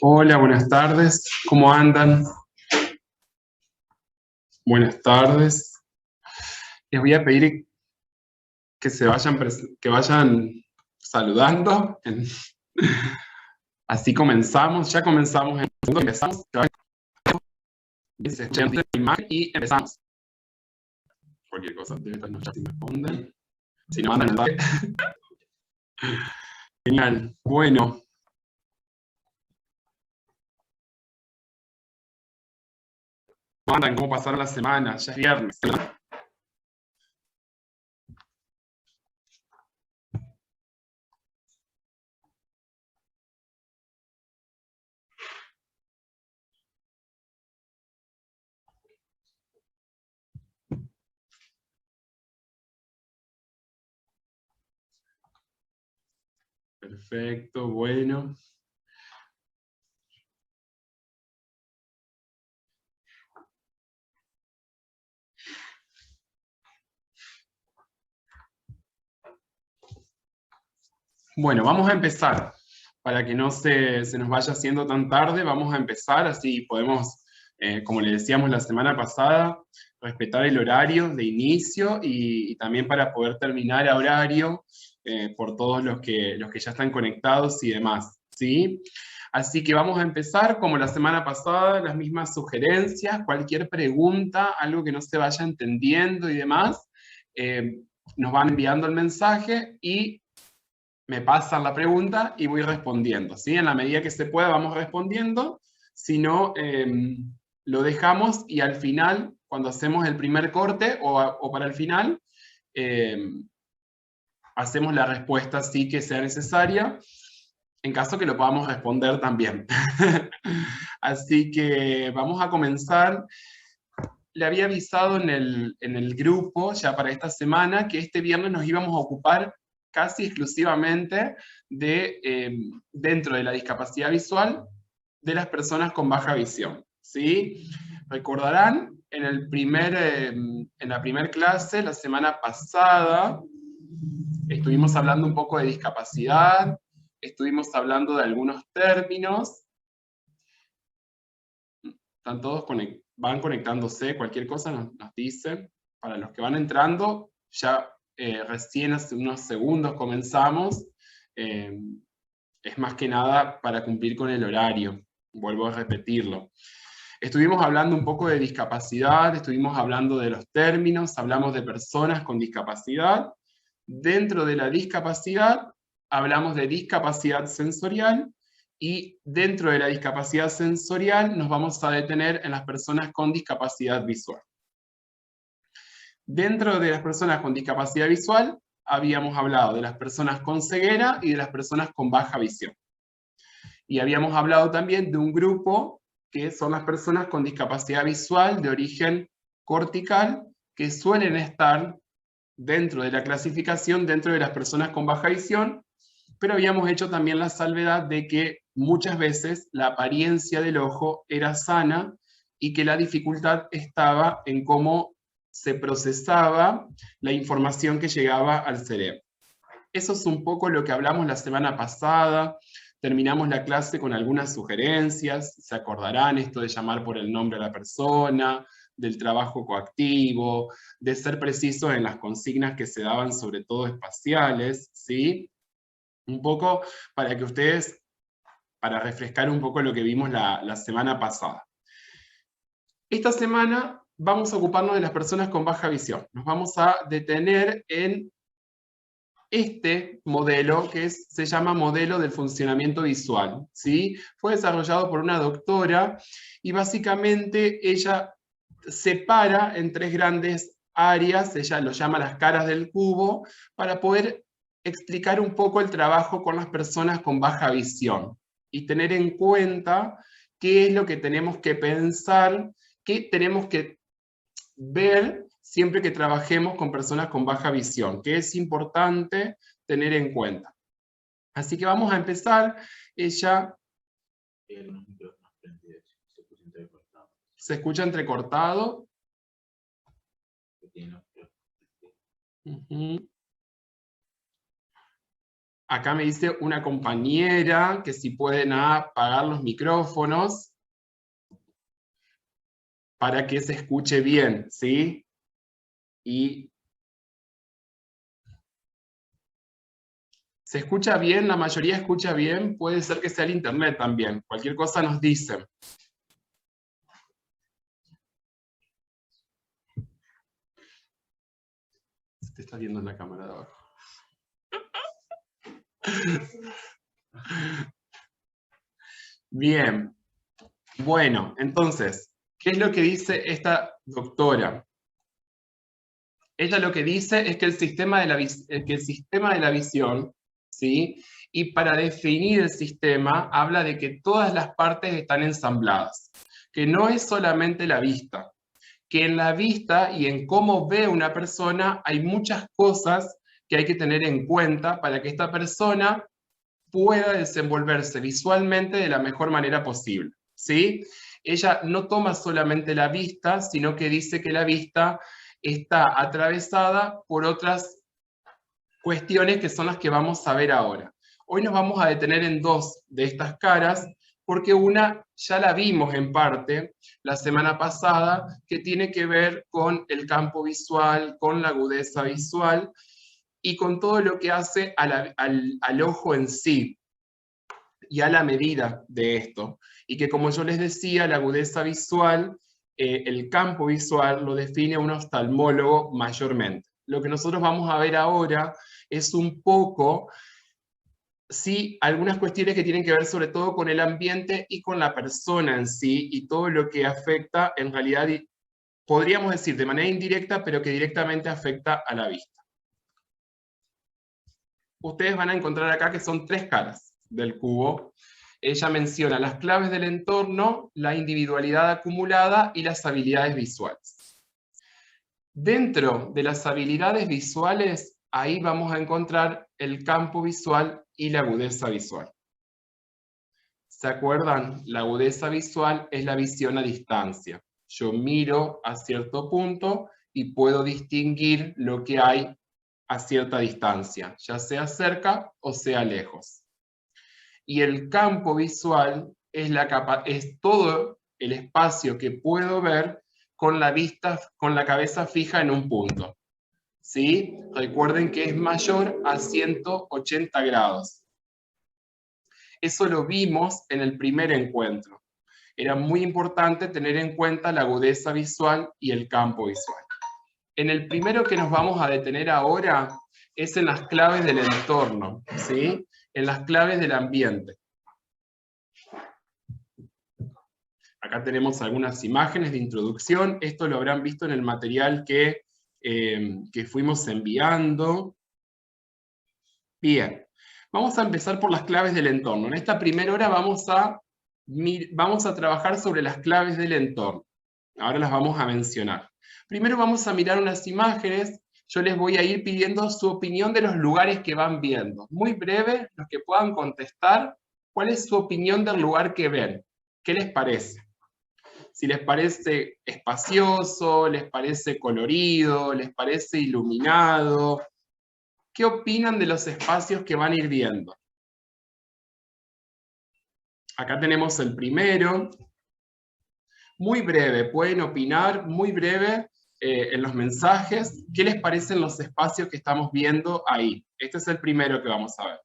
Hola, buenas tardes. ¿Cómo andan? Buenas tardes. Les voy a pedir que vayan saludando. Así comenzamos. Ya comenzamos en el segundo. Empezamos. Y empezamos. Cualquier cosa de estas noches me responden. Si no mandan mensaje. Genial. Bueno. ¿Cómo andan? ¿Cómo pasaron la semana? Ya es viernes. Perfecto, bueno. Bueno, vamos a empezar. Para que no se nos vaya haciendo tan tarde, vamos a empezar, así podemos, como le decíamos la semana pasada, respetar el horario de inicio y también para poder terminar a horario por todos los que ya están conectados y demás, ¿sí? Así que vamos a empezar, como la semana pasada, las mismas sugerencias, cualquier pregunta, algo que no se vaya entendiendo y demás, nos van enviando el mensaje y me pasan la pregunta y voy respondiendo, ¿sí? En la medida que se pueda vamos respondiendo, si no, lo dejamos y al final, cuando hacemos el primer corte o para el final, hacemos la respuesta sí que sea necesaria, en caso que lo podamos responder también. Así que vamos a comenzar. Le había avisado en el grupo ya para esta semana que este viernes nos íbamos a ocupar casi exclusivamente dentro de la discapacidad visual de las personas con baja visión, ¿sí? Recordarán, en la primera clase, la semana pasada, estuvimos hablando un poco de discapacidad, estuvimos hablando de algunos términos. Están todos van conectándose, cualquier cosa nos dicen. Para los que van entrando, ya recién hace unos segundos comenzamos. Es más que nada para cumplir con el horario. Vuelvo a repetirlo. Estuvimos hablando un poco de discapacidad, estuvimos hablando de los términos, hablamos de personas con discapacidad. Dentro de la discapacidad, hablamos de discapacidad sensorial, y dentro de la discapacidad sensorial nos vamos a detener en las personas con discapacidad visual. Dentro de las personas con discapacidad visual, habíamos hablado de las personas con ceguera y de las personas con baja visión. Y habíamos hablado también de un grupo que son las personas con discapacidad visual de origen cortical, que suelen estar dentro de la clasificación, dentro de las personas con baja visión, pero habíamos hecho también la salvedad de que muchas veces la apariencia del ojo era sana y que la dificultad estaba en cómo se procesaba la información que llegaba al cerebro. Eso es un poco lo que hablamos la semana pasada. Terminamos la clase con algunas sugerencias, se acordarán esto de llamar por el nombre a la persona, del trabajo coactivo, de ser precisos en las consignas que se daban, sobre todo espaciales, ¿sí? Un poco para que ustedes, para refrescar un poco lo que vimos la semana pasada. Esta semana vamos a ocuparnos de las personas con baja visión. Nos vamos a detener en este modelo que se llama modelo del funcionamiento visual, ¿sí? Fue desarrollado por una doctora y básicamente ella separa en tres grandes áreas, ella lo llama las caras del cubo, para poder explicar un poco el trabajo con las personas con baja visión y tener en cuenta qué es lo que tenemos que pensar, qué tenemos que ver siempre que trabajemos con personas con baja visión, que es importante tener en cuenta. Así que vamos a empezar. Ella se escucha entrecortado. Acá me dice una compañera que si pueden apagar los micrófonos para que se escuche bien, ¿sí? Y ¿se escucha bien? ¿La mayoría escucha bien? Puede ser que sea el internet también. Cualquier cosa nos dicen. Se te está viendo en la cámara de abajo. Bien. Bueno, entonces, ¿qué es lo que dice esta doctora? Ella lo que dice es que el sistema de la visión, ¿sí? Y para definir el sistema, habla de que todas las partes están ensambladas, que no es solamente la vista, que en la vista y en cómo ve una persona hay muchas cosas que hay que tener en cuenta para que esta persona pueda desenvolverse visualmente de la mejor manera posible, ¿sí? Ella no toma solamente la vista, sino que dice que la vista está atravesada por otras cuestiones que son las que vamos a ver ahora. Hoy nos vamos a detener en dos de estas caras, porque una ya la vimos en parte la semana pasada, que tiene que ver con el campo visual, con la agudeza visual, y con todo lo que hace al ojo en sí, y a la medida de esto. Y que, como yo les decía, la agudeza visual, el campo visual, lo define un oftalmólogo mayormente. Lo que nosotros vamos a ver ahora es un poco, sí, algunas cuestiones que tienen que ver sobre todo con el ambiente y con la persona en sí, y todo lo que afecta, en realidad, podríamos decir de manera indirecta, pero que directamente afecta a la vista. Ustedes van a encontrar acá que son tres caras del cubo. Ella menciona las claves del entorno, la individualidad acumulada y las habilidades visuales. Dentro de las habilidades visuales, ahí vamos a encontrar el campo visual y la agudeza visual. ¿Se acuerdan? La agudeza visual es la visión a distancia. Yo miro a cierto punto y puedo distinguir lo que hay a cierta distancia, ya sea cerca o sea lejos. Y el campo visual es todo el espacio que puedo ver con la vista, con la cabeza fija en un punto. ¿Sí? Recuerden que es mayor a 180 grados. Eso lo vimos en el primer encuentro. Era muy importante tener en cuenta la agudeza visual y el campo visual. En el primero que nos vamos a detener ahora es en las claves del entorno, ¿sí? En las claves del ambiente. Acá tenemos algunas imágenes de introducción. Esto lo habrán visto en el material que fuimos enviando. Bien, vamos a empezar por las claves del entorno. En esta primera hora vamos a trabajar sobre las claves del entorno. Ahora las vamos a mencionar. Primero vamos a mirar unas imágenes. Yo les voy a ir pidiendo su opinión de los lugares que van viendo. Muy breve, los que puedan contestar, ¿cuál es su opinión del lugar que ven? ¿Qué les parece? Si les parece espacioso, les parece colorido, les parece iluminado. ¿Qué opinan de los espacios que van a ir viendo? Acá tenemos el primero. Muy breve, pueden opinar muy breve en los mensajes. ¿Qué les parecen los espacios que estamos viendo ahí? Este es el primero que vamos a ver.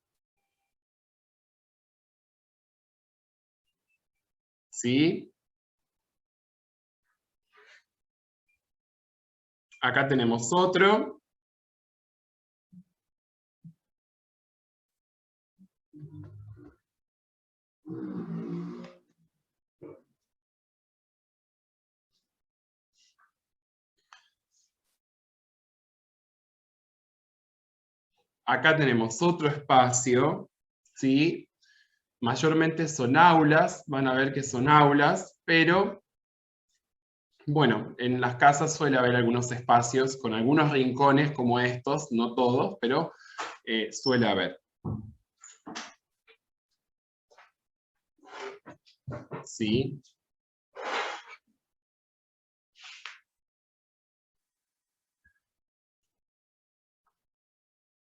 ¿Sí? Acá tenemos otro. Acá tenemos otro espacio, ¿sí? Mayormente son aulas, van a ver que son aulas, pero bueno, en las casas suele haber algunos espacios con algunos rincones como estos, no todos, pero suele haber. ¿Sí?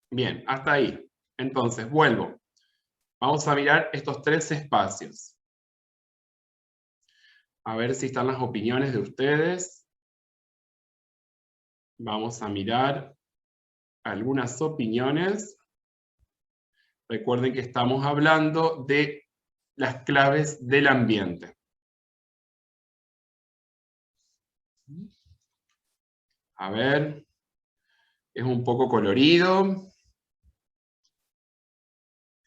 Bien, hasta ahí. Entonces, vuelvo. Vamos a mirar estos 3 espacios. A ver si están las opiniones de ustedes. Vamos a mirar algunas opiniones. Recuerden que estamos hablando de las claves del ambiente. A ver, es un poco colorido,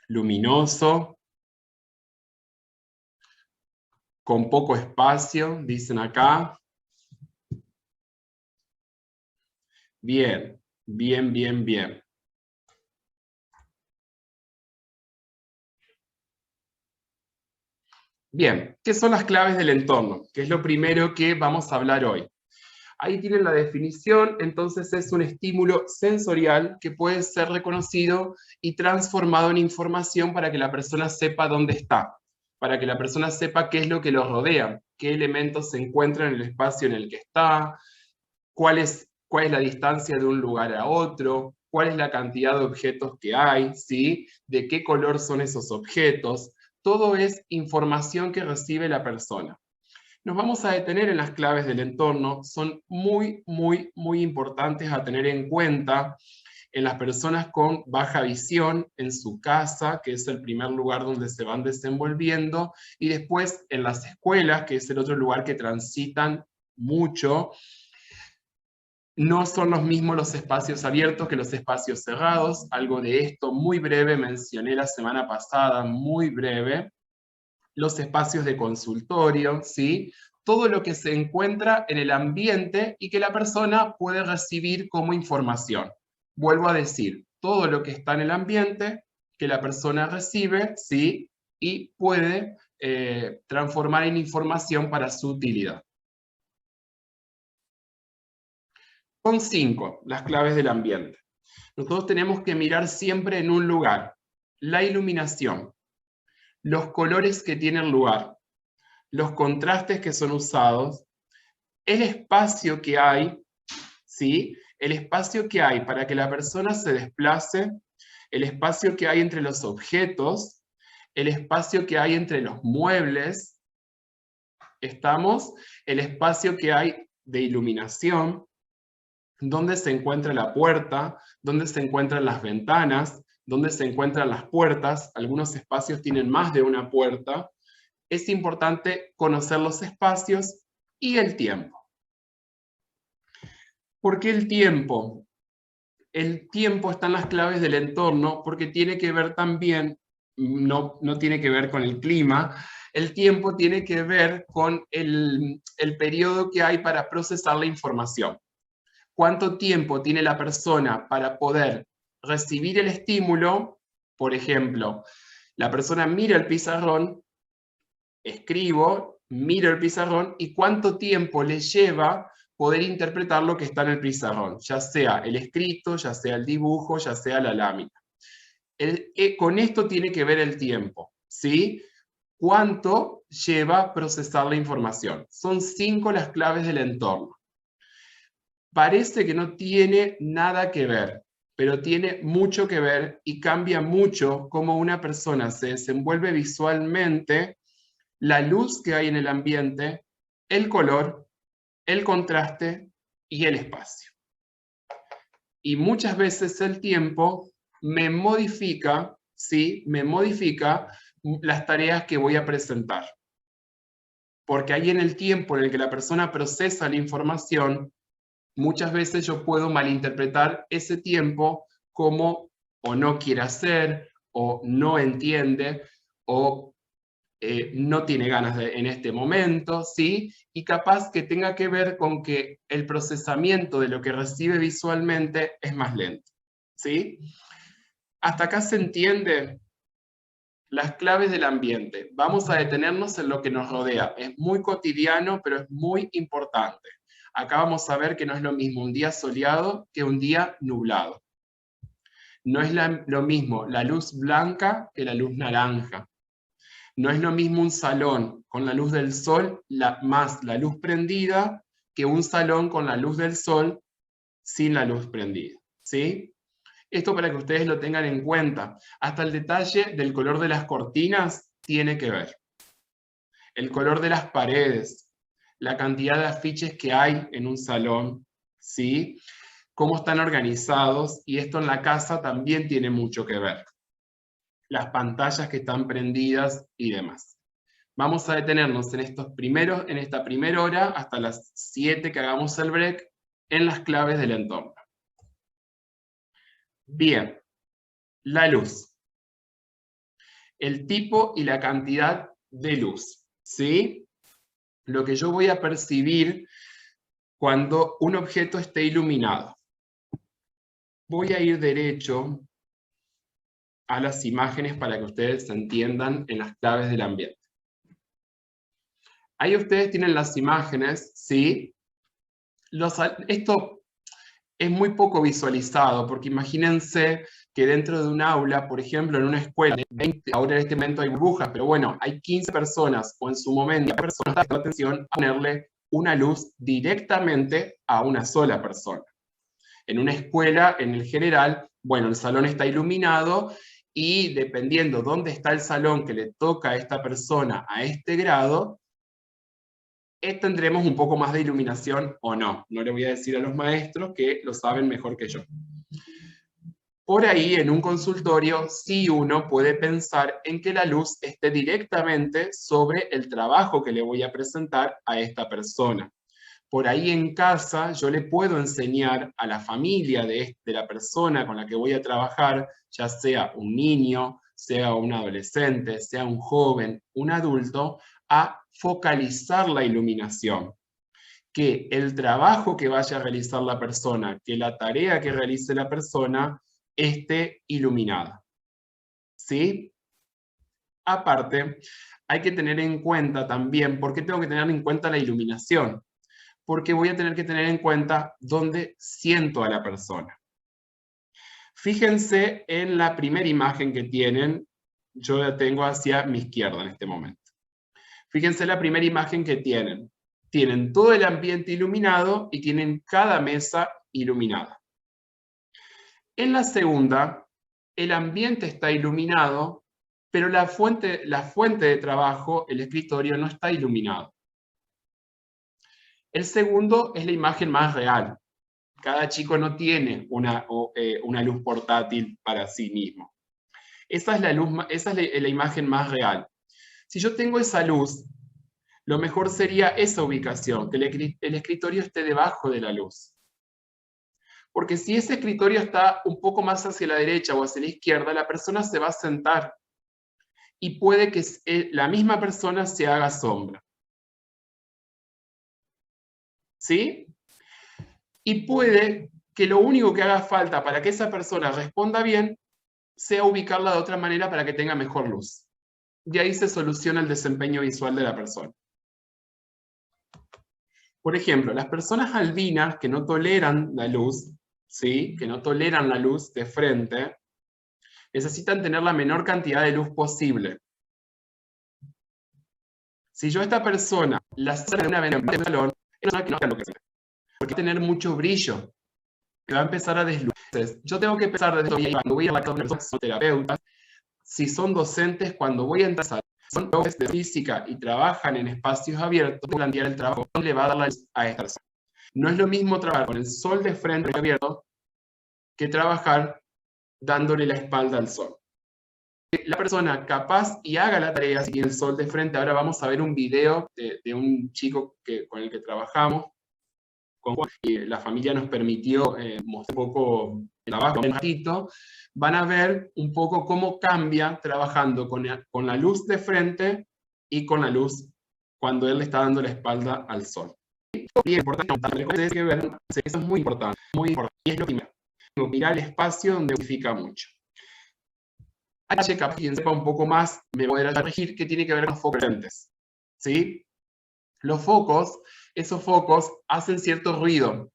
luminoso, con poco espacio, dicen acá. Bien, bien, bien, bien. Bien, ¿qué son las claves del entorno? Que es lo primero que vamos a hablar hoy. Ahí tienen la definición, entonces es un estímulo sensorial que puede ser reconocido y transformado en información para que la persona sepa dónde está, para que la persona sepa qué es lo que lo rodea, qué elementos se encuentran en el espacio en el que está, cuál es la distancia de un lugar a otro, cuál es la cantidad de objetos que hay, ¿sí? De qué color son esos objetos. Todo es información que recibe la persona. Nos vamos a detener en las claves del entorno, son muy, muy, muy importantes a tener en cuenta en las personas con baja visión, en su casa, que es el primer lugar donde se van desenvolviendo, y después en las escuelas, que es el otro lugar que transitan mucho. No son los mismos los espacios abiertos que los espacios cerrados, algo de esto muy breve mencioné la semana pasada, muy breve. Los espacios de consultorio, ¿sí? Todo lo que se encuentra en el ambiente y que la persona puede recibir como información. Vuelvo a decir, todo lo que está en el ambiente, que la persona recibe, ¿sí? Y puede transformar en información para su utilidad. Son 5 las claves del ambiente. Nosotros tenemos que mirar siempre en un lugar. La iluminación, los colores que tiene el lugar, los contrastes que son usados, el espacio que hay, ¿sí? El espacio que hay para que la persona se desplace, el espacio que hay entre los objetos, el espacio que hay entre los muebles, ¿estamos? El espacio que hay de iluminación, dónde se encuentra la puerta, dónde se encuentran las ventanas, dónde se encuentran las puertas. Algunos espacios tienen más de una puerta. Es importante conocer los espacios y el tiempo. ¿Por qué el tiempo? El tiempo está en las claves del entorno porque tiene que ver también, no tiene que ver con el clima, el tiempo tiene que ver con el periodo que hay para procesar la información. ¿Cuánto tiempo tiene la persona para poder recibir el estímulo? Por ejemplo, la persona mira el pizarrón, escribo, miro el pizarrón, y cuánto tiempo le lleva poder interpretar lo que está en el pizarrón, ya sea el escrito, ya sea el dibujo, ya sea la lámina. Con esto tiene que ver el tiempo, ¿sí? ¿Cuánto lleva procesar la información? Son 5 las claves del entorno. Parece que no tiene nada que ver, pero tiene mucho que ver y cambia mucho cómo una persona se desenvuelve visualmente, la luz que hay en el ambiente, el color, el contraste y el espacio. Y muchas veces el tiempo me modifica, ¿sí? Me modifica las tareas que voy a presentar. Porque ahí en el tiempo en el que la persona procesa la información, muchas veces yo puedo malinterpretar ese tiempo como o no quiere hacer, o no entiende, o no tiene ganas en este momento, ¿sí? Y capaz que tenga que ver con que el procesamiento de lo que recibe visualmente es más lento, ¿sí? ¿Hasta acá se entiende? Las claves del ambiente. Vamos a detenernos en lo que nos rodea. Es muy cotidiano, pero es muy importante. Acá vamos a ver que no es lo mismo un día soleado que un día nublado. No es lo mismo la luz blanca que la luz naranja. No es lo mismo un salón con la luz del sol, más la luz prendida, que un salón con la luz del sol sin la luz prendida, ¿sí? Esto para que ustedes lo tengan en cuenta. Hasta el detalle del color de las cortinas tiene que ver. El color de las paredes, la cantidad de afiches que hay en un salón, ¿sí? Cómo están organizados, y esto en la casa también tiene mucho que ver. Las pantallas que están prendidas y demás. Vamos a detenernos en esta primera hora hasta las 7 que hagamos el break en las claves del entorno. Bien, la luz. El tipo y la cantidad de luz, ¿sí? Lo que yo voy a percibir cuando un objeto esté iluminado. Voy a ir derecho a las imágenes para que ustedes se entiendan en las claves del ambiente. Ahí ustedes tienen las imágenes, ¿sí? Esto es muy poco visualizado, porque imagínense que dentro de un aula, por ejemplo, en una escuela, ahora en este momento hay burbujas, pero bueno, hay 15 personas, o en su momento, personas que prestan atención a ponerle una luz directamente a una sola persona. En una escuela, en el general, bueno, el salón está iluminado, y dependiendo dónde está el salón que le toca a esta persona a este grado, tendremos un poco más de iluminación o no. No le voy a decir a los maestros, que lo saben mejor que yo. Por ahí, en un consultorio, sí uno puede pensar en que la luz esté directamente sobre el trabajo que le voy a presentar a esta persona. Por ahí en casa yo le puedo enseñar a la familia de la persona con la que voy a trabajar, ya sea un niño, sea un adolescente, sea un joven, un adulto, a focalizar la iluminación. Que el trabajo que vaya a realizar la persona, que la tarea que realice la persona, esté iluminada. ¿Sí? Aparte, hay que tener en cuenta también, ¿por qué tengo que tener en cuenta la iluminación? Porque voy a tener que tener en cuenta dónde siento a la persona. Fíjense en la primera imagen que tienen, yo la tengo hacia mi izquierda en este momento. Fíjense la primera imagen que tienen. Tienen todo el ambiente iluminado y tienen cada mesa iluminada. En la segunda, el ambiente está iluminado, pero la fuente de trabajo, el escritorio, no está iluminado. El segundo es la imagen más real. Cada chico no tiene una luz portátil para sí mismo. Esa es la imagen más real. Si yo tengo esa luz, lo mejor sería esa ubicación, que el escritorio esté debajo de la luz. Porque si ese escritorio está un poco más hacia la derecha o hacia la izquierda, la persona se va a sentar y puede que la misma persona se haga sombra. ¿Sí? Y puede que lo único que haga falta para que esa persona responda bien sea ubicarla de otra manera para que tenga mejor luz. Y ahí se soluciona el desempeño visual de la persona. Por ejemplo, las personas albinas que no toleran la luz, ¿sí? Que no toleran la luz de frente, necesitan tener la menor cantidad de luz posible. Si yo a esta persona la saco de una ventana del salón, es una que no va a tener mucho brillo, que va a empezar a deslucir. Yo tengo que empezar desde ahí, cuando voy a la clase de terapeutas, si son docentes, cuando voy a entrar, son docentes de física y trabajan en espacios abiertos, plantear el trabajo le va a dar la luz a esta persona. No es lo mismo trabajar con el sol de frente abierto que trabajar dándole la espalda al sol. La persona capaz y haga la tarea si tiene el sol de frente. Ahora vamos a ver un video de un chico con el que trabajamos, y la familia nos permitió mostrar un poco el trabajo un ratito. Van a ver un poco cómo cambia trabajando con la luz de frente y con la luz cuando él le está dando la espalda al sol. Y es importante que ver, eso es muy importante, y es lo primero. Mirar el espacio donde significa mucho. Quien sepa un poco más me podrá corregir, que tiene que ver con los focos lentes. ¿Sí? Los focos, esos focos hacen cierto ruido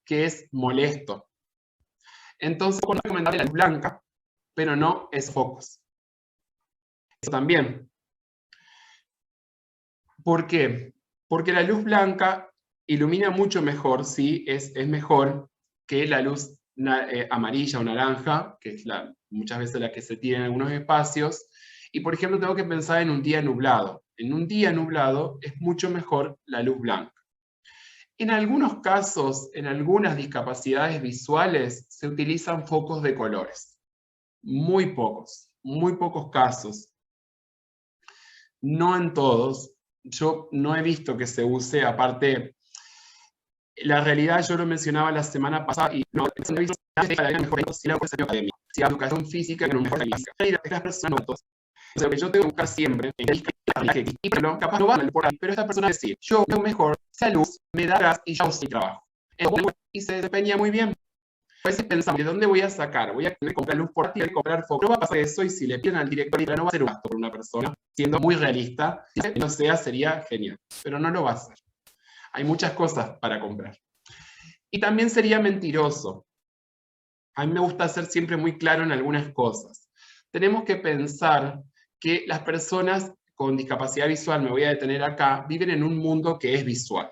que es molesto. Entonces, puedo recomendar la luz blanca, pero no es focos. Eso también. ¿Por qué? Porque la luz blanca ilumina mucho mejor, sí, es mejor que la luz amarilla o naranja, que es muchas veces la que se tiene en algunos espacios, y por ejemplo tengo que pensar en un día nublado. En un día nublado es mucho mejor la luz blanca. En algunos casos, en algunas discapacidades visuales, se utilizan focos de colores. Muy pocos casos. No en todos. Yo no he visto que se use, aparte, la realidad yo lo mencionaba la semana pasada, y no he visto la mejor si la academia, si la educación física en un mejor las personas no. Lo que yo tengo que buscar siempre es que capaz no van por ahí, pero esta persona decir, yo veo mejor, esa luz me da gas y yo sí trabajo. Y se desempeña muy bien. A veces pensamos, ¿de dónde voy a sacar? Voy a tener que comprar luz portátil y comprar foco. No va a pasar eso, y si le piden al director, no va a ser un gasto por una persona, siendo muy realista. Si no sea, sería genial, pero no lo va a hacer. Hay muchas cosas para comprar. Y también sería mentiroso. A mí me gusta ser siempre muy claro en algunas cosas. Tenemos que pensar que las personas con discapacidad visual, me voy a detener acá, viven en un mundo que es visual.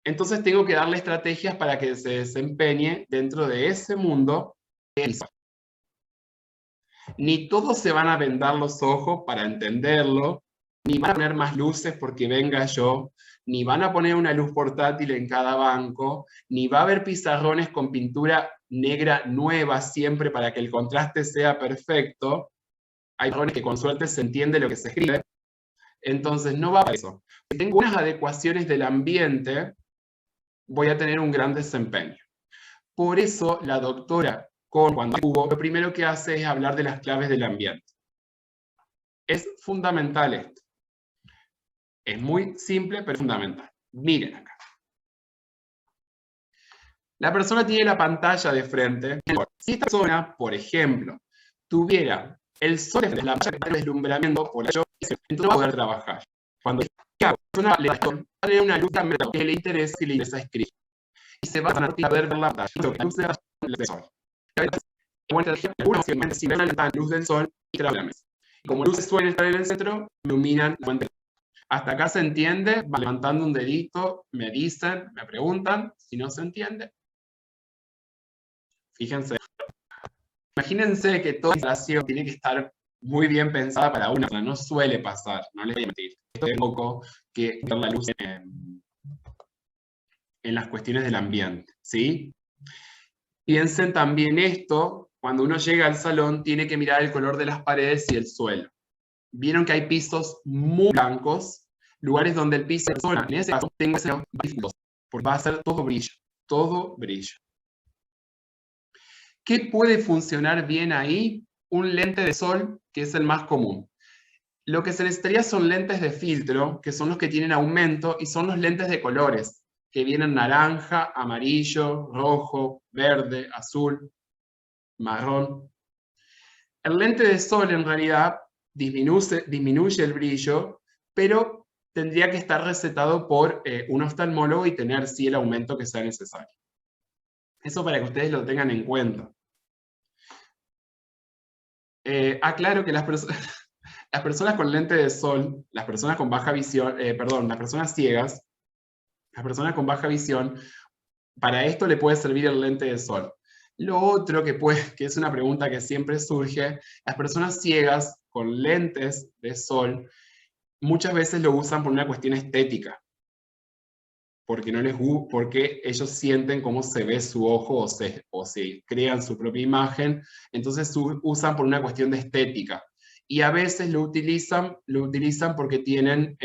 Entonces tengo que darle estrategias para que se desempeñe dentro de ese mundo que es visual. Ni todos se van a vendar los ojos para entenderlo, ni van a poner más luces porque venga yo, ni van a poner una luz portátil en cada banco, ni va a haber pizarrones con pintura negra nueva siempre para que el contraste sea perfecto. Hay pizarrones que con suerte se entiende lo que se escribe. Entonces no va a eso. Si tengo unas adecuaciones del ambiente, voy a tener un gran desempeño. Por eso la doctora, cuando hubo, lo primero que hace es hablar de las claves del ambiente. Es fundamental esto. Es muy simple, pero fundamental. Miren acá. La persona tiene la pantalla de frente. Si esta persona, por ejemplo, tuviera el sol de la pantalla de deslumbramiento, por ello, entonces no va a poder trabajar. Cuando la persona le va a tener una luz que le interesa y le interesa escribir. Y se va a ver la pantalla. La luz del sol. Si ven la luz del sol y trabajan. Como luces suelen estar en el centro, iluminan la pantalla. Hasta acá se entiende, va levantando un dedito, me dicen, me preguntan, si no se entiende. Fíjense. Imagínense que toda instalación tiene que estar muy bien pensada para una persona, no suele pasar, no les voy a mentir. Esto es poco que ver la luz en las cuestiones del ambiente, ¿sí? Piensen también esto, cuando uno llega al salón tiene que mirar el color de las paredes y el suelo. Vieron que hay pisos muy blancos, lugares donde el piso de persona, en ese caso, tenga ese porque va a ser todo brillo, todo brillo. ¿Qué puede funcionar bien ahí? Un lente de sol, que es el más común. Lo que se necesitaría son lentes de filtro, que son los que tienen aumento, y son los lentes de colores, que vienen naranja, amarillo, rojo, verde, azul, marrón. El lente de sol en realidad disminuye el brillo, pero tendría que estar recetado por un oftalmólogo y tener sí el aumento que sea necesario. Eso para que ustedes lo tengan en cuenta. Aclaro que las personas con lente de sol, las personas con baja visión, las personas ciegas, las personas con baja visión, para esto le puede servir el lente de sol. Lo otro que es una pregunta que siempre surge, las personas ciegas con lentes de sol muchas veces lo usan por una cuestión estética, porque porque ellos sienten cómo se ve su ojo o se crean su propia imagen, entonces usan por una cuestión de estética. Y a veces lo utilizan porque tienen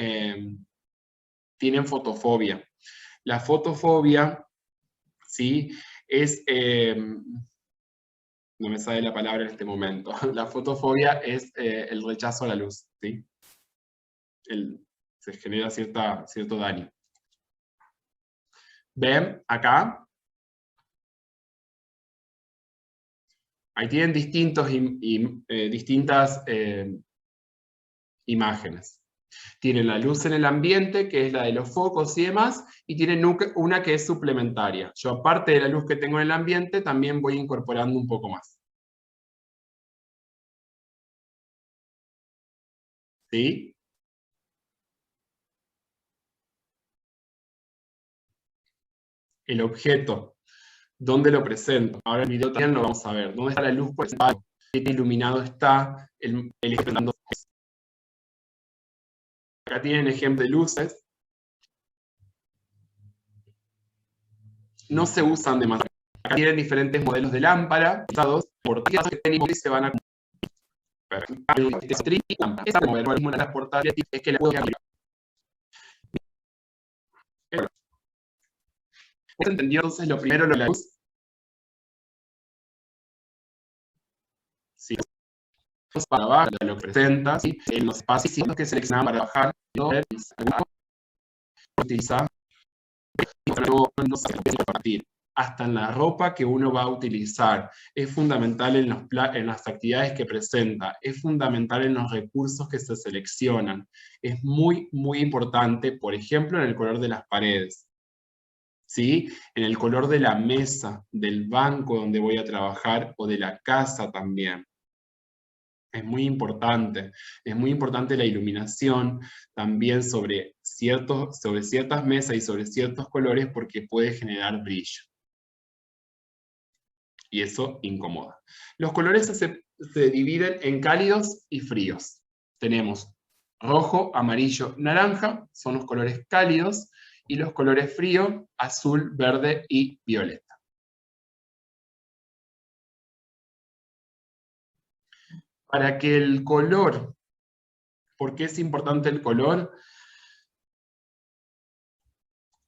fotofobia. La fotofobia, ¿sí? Es, no me sale la palabra en este momento. La fotofobia es el rechazo a la luz, ¿sí? Se genera cierto daño. ¿Ven? Acá. Ahí tienen distintas imágenes. Tienen la luz en el ambiente, que es la de los focos y demás, y tienen una que es suplementaria. Yo, aparte de la luz que tengo en el ambiente, también voy incorporando un poco más. ¿Sí? El objeto. ¿Dónde lo presento? Ahora en el video también lo vamos a ver. ¿Dónde está la luz presentada? ¿Qué iluminado está el ejemplo? Acá tienen ejemplo de luces. No se usan demasiado. Acá tienen diferentes modelos de lámpara, usados por días que y se van a esta modelo de las portables es que la puedo abrir. ¿Entendió entonces lo primero lo de la luz? Sí. Para abajo, lo que presenta, ¿sí? En los espacios que seleccionaban para bajar, utilizar, no se puede compartir. Hasta en la ropa que uno va a utilizar. Es fundamental en las actividades que presenta. Es fundamental en los recursos que se seleccionan. Es muy, muy importante, por ejemplo, en el color de las paredes. ¿Sí? En el color de la mesa, del banco donde voy a trabajar o de la casa también. Es muy importante la iluminación también sobre ciertas mesas y sobre ciertos colores porque puede generar brillo. Y eso incomoda. Los colores se dividen en cálidos y fríos. Tenemos rojo, amarillo, naranja, son los colores cálidos, y los colores fríos, azul, verde y violeta. Para que el color, ¿por qué es importante el color?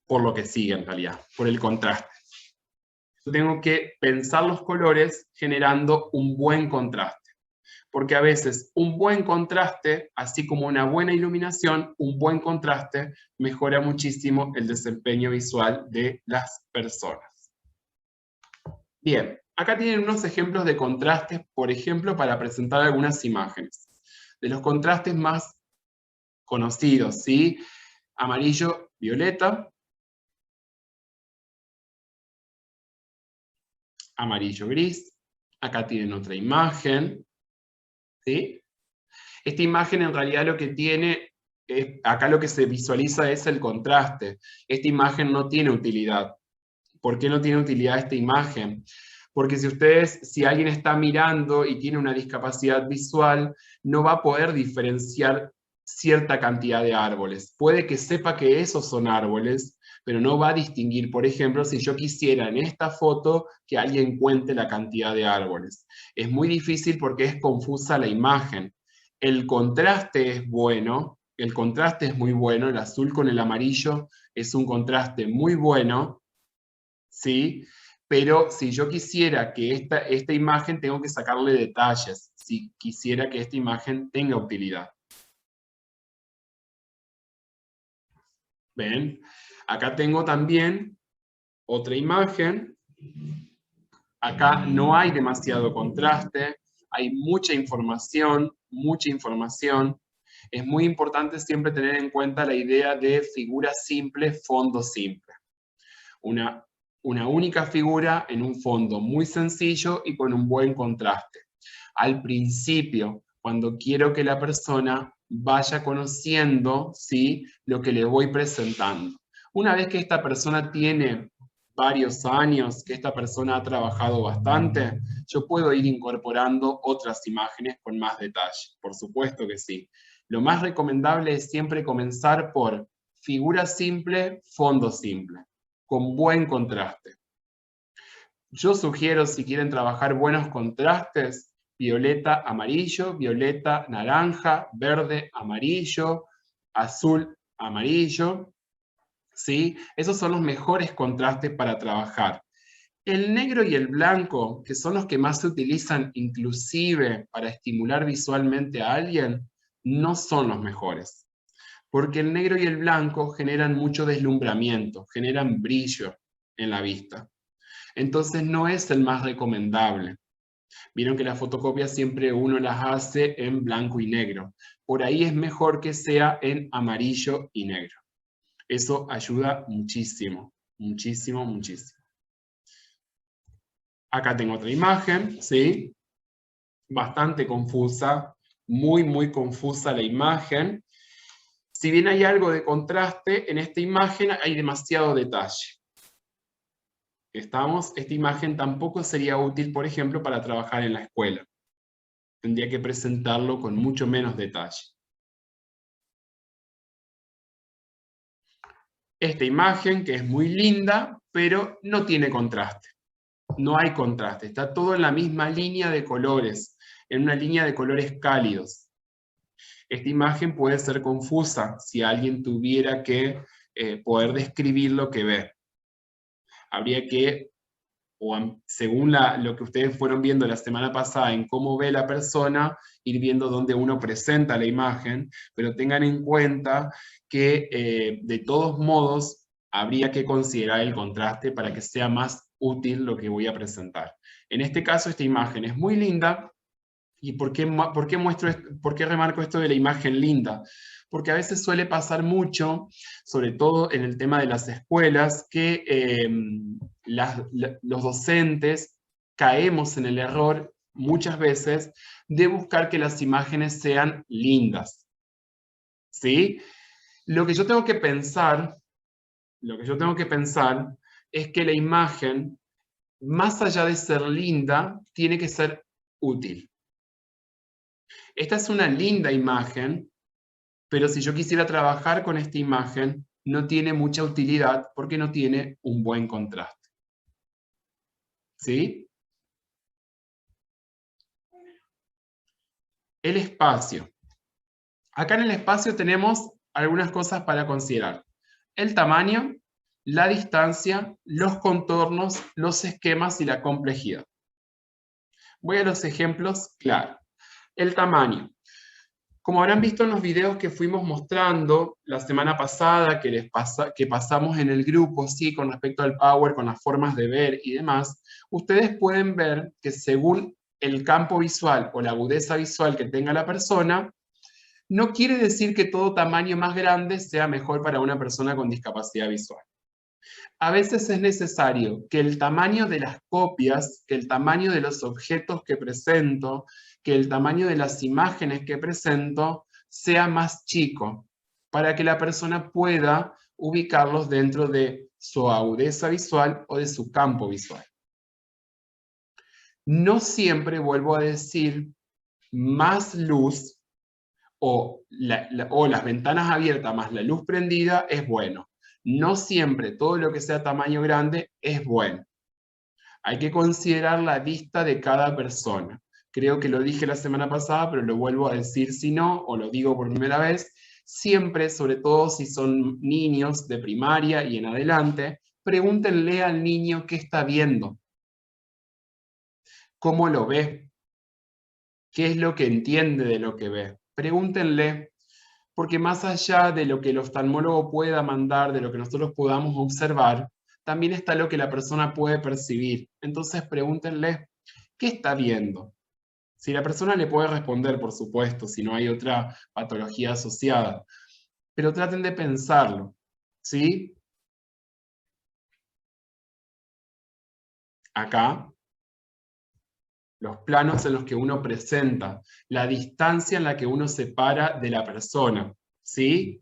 Por lo que sigue en realidad, por el contraste. Yo tengo que pensar los colores generando un buen contraste. Porque a veces un buen contraste, así como una buena iluminación, un buen contraste mejora muchísimo el desempeño visual de las personas. Bien, acá tienen unos ejemplos de contrastes, por ejemplo, para presentar algunas imágenes. De los contrastes más conocidos, ¿sí? Amarillo, violeta. Amarillo, gris. Acá tienen otra imagen, ¿sí? Esta imagen en realidad lo que tiene, acá lo que se visualiza es el contraste. Esta imagen no tiene utilidad. ¿Por qué no tiene utilidad esta imagen? Porque si alguien está mirando y tiene una discapacidad visual, no va a poder diferenciar cierta cantidad de árboles. Puede que sepa que esos son árboles, pero no va a distinguir, por ejemplo, si yo quisiera en esta foto que alguien cuente la cantidad de árboles. Es muy difícil porque es confusa la imagen. El contraste es bueno, el contraste es muy bueno, el azul con el amarillo es un contraste muy bueno, ¿sí? Pero si yo quisiera que esta imagen, tengo que sacarle detalles, si quisiera que esta imagen tenga utilidad. ¿Ven? Acá tengo también otra imagen. Acá no hay demasiado contraste, hay mucha información, mucha información. Es muy importante siempre tener en cuenta la idea de figura simple, fondo simple. Una única figura en un fondo muy sencillo y con un buen contraste. Al principio, cuando quiero que la persona vaya conociendo, ¿sí?, lo que le voy presentando. Una vez que esta persona tiene varios años, que esta persona ha trabajado bastante, yo puedo ir incorporando otras imágenes con más detalle, por supuesto que sí. Lo más recomendable es siempre comenzar por figura simple, fondo simple, con buen contraste. Yo sugiero, si quieren trabajar buenos contrastes, violeta, amarillo, violeta, naranja, verde, amarillo, azul, amarillo, ¿sí? Esos son los mejores contrastes para trabajar. El negro y el blanco, que son los que más se utilizan inclusive para estimular visualmente a alguien, no son los mejores. Porque el negro y el blanco generan mucho deslumbramiento, generan brillo en la vista. Entonces no es el más recomendable. Vieron que las fotocopias siempre uno las hace en blanco y negro. Por ahí es mejor que sea en amarillo y negro. Eso ayuda muchísimo, muchísimo, muchísimo. Acá tengo otra imagen, ¿sí? Bastante confusa, muy, muy confusa la imagen. Si bien hay algo de contraste, en esta imagen hay demasiado detalle. ¿Estamos? Esta imagen tampoco sería útil, por ejemplo, para trabajar en la escuela. Tendría que presentarlo con mucho menos detalle. Esta imagen, que es muy linda, pero no tiene contraste. No hay contraste, está todo en la misma línea de colores, en una línea de colores cálidos. Esta imagen puede ser confusa si alguien tuviera que poder describir lo que ve. Habría que, según lo que ustedes fueron viendo la semana pasada en cómo ve la persona, ir viendo dónde uno presenta la imagen, pero tengan en cuenta que de todos modos habría que considerar el contraste para que sea más útil lo que voy a presentar. En este caso, esta imagen es muy linda. ¿Y por qué por qué remarco esto de la imagen linda? Porque a veces suele pasar mucho, sobre todo en el tema de las escuelas, que los docentes caemos en el error muchas veces de buscar que las imágenes sean lindas. ¿Sí? Lo que yo tengo que pensar es que la imagen, más allá de ser linda, tiene que ser útil. Esta es una linda imagen, pero si yo quisiera trabajar con esta imagen, no tiene mucha utilidad porque no tiene un buen contraste. ¿Sí? El espacio. Acá en el espacio tenemos algunas cosas para considerar. El tamaño, la distancia, los contornos, los esquemas y la complejidad. Voy a los ejemplos claros. El tamaño. Como habrán visto en los videos que fuimos mostrando la semana pasada, que pasamos en el grupo, sí, con respecto al Power, con las formas de ver y demás, ustedes pueden ver que según el campo visual o la agudeza visual que tenga la persona, no quiere decir que todo tamaño más grande sea mejor para una persona con discapacidad visual. A veces es necesario que el tamaño de las copias, que el tamaño de los objetos que presento, que el tamaño de las imágenes que presento sea más chico, para que la persona pueda ubicarlos dentro de su agudeza visual o de su campo visual. No siempre, vuelvo a decir, más luz o las ventanas abiertas más la luz prendida es bueno. No siempre todo lo que sea tamaño grande es bueno. Hay que considerar la vista de cada persona. Creo que lo dije la semana pasada, pero lo vuelvo a decir si no, o lo digo por primera vez. Siempre, sobre todo si son niños de primaria y en adelante, pregúntenle al niño qué está viendo, cómo lo ve, qué es lo que entiende de lo que ve. Pregúntenle, porque más allá de lo que el oftalmólogo pueda mandar, de lo que nosotros podamos observar, también está lo que la persona puede percibir. Entonces pregúntenle, ¿qué está viendo? Si la persona le puede responder, por supuesto, si no hay otra patología asociada, pero traten de pensarlo, ¿sí? Acá, los planos en los que uno presenta, la distancia en la que uno separa de la persona, ¿sí?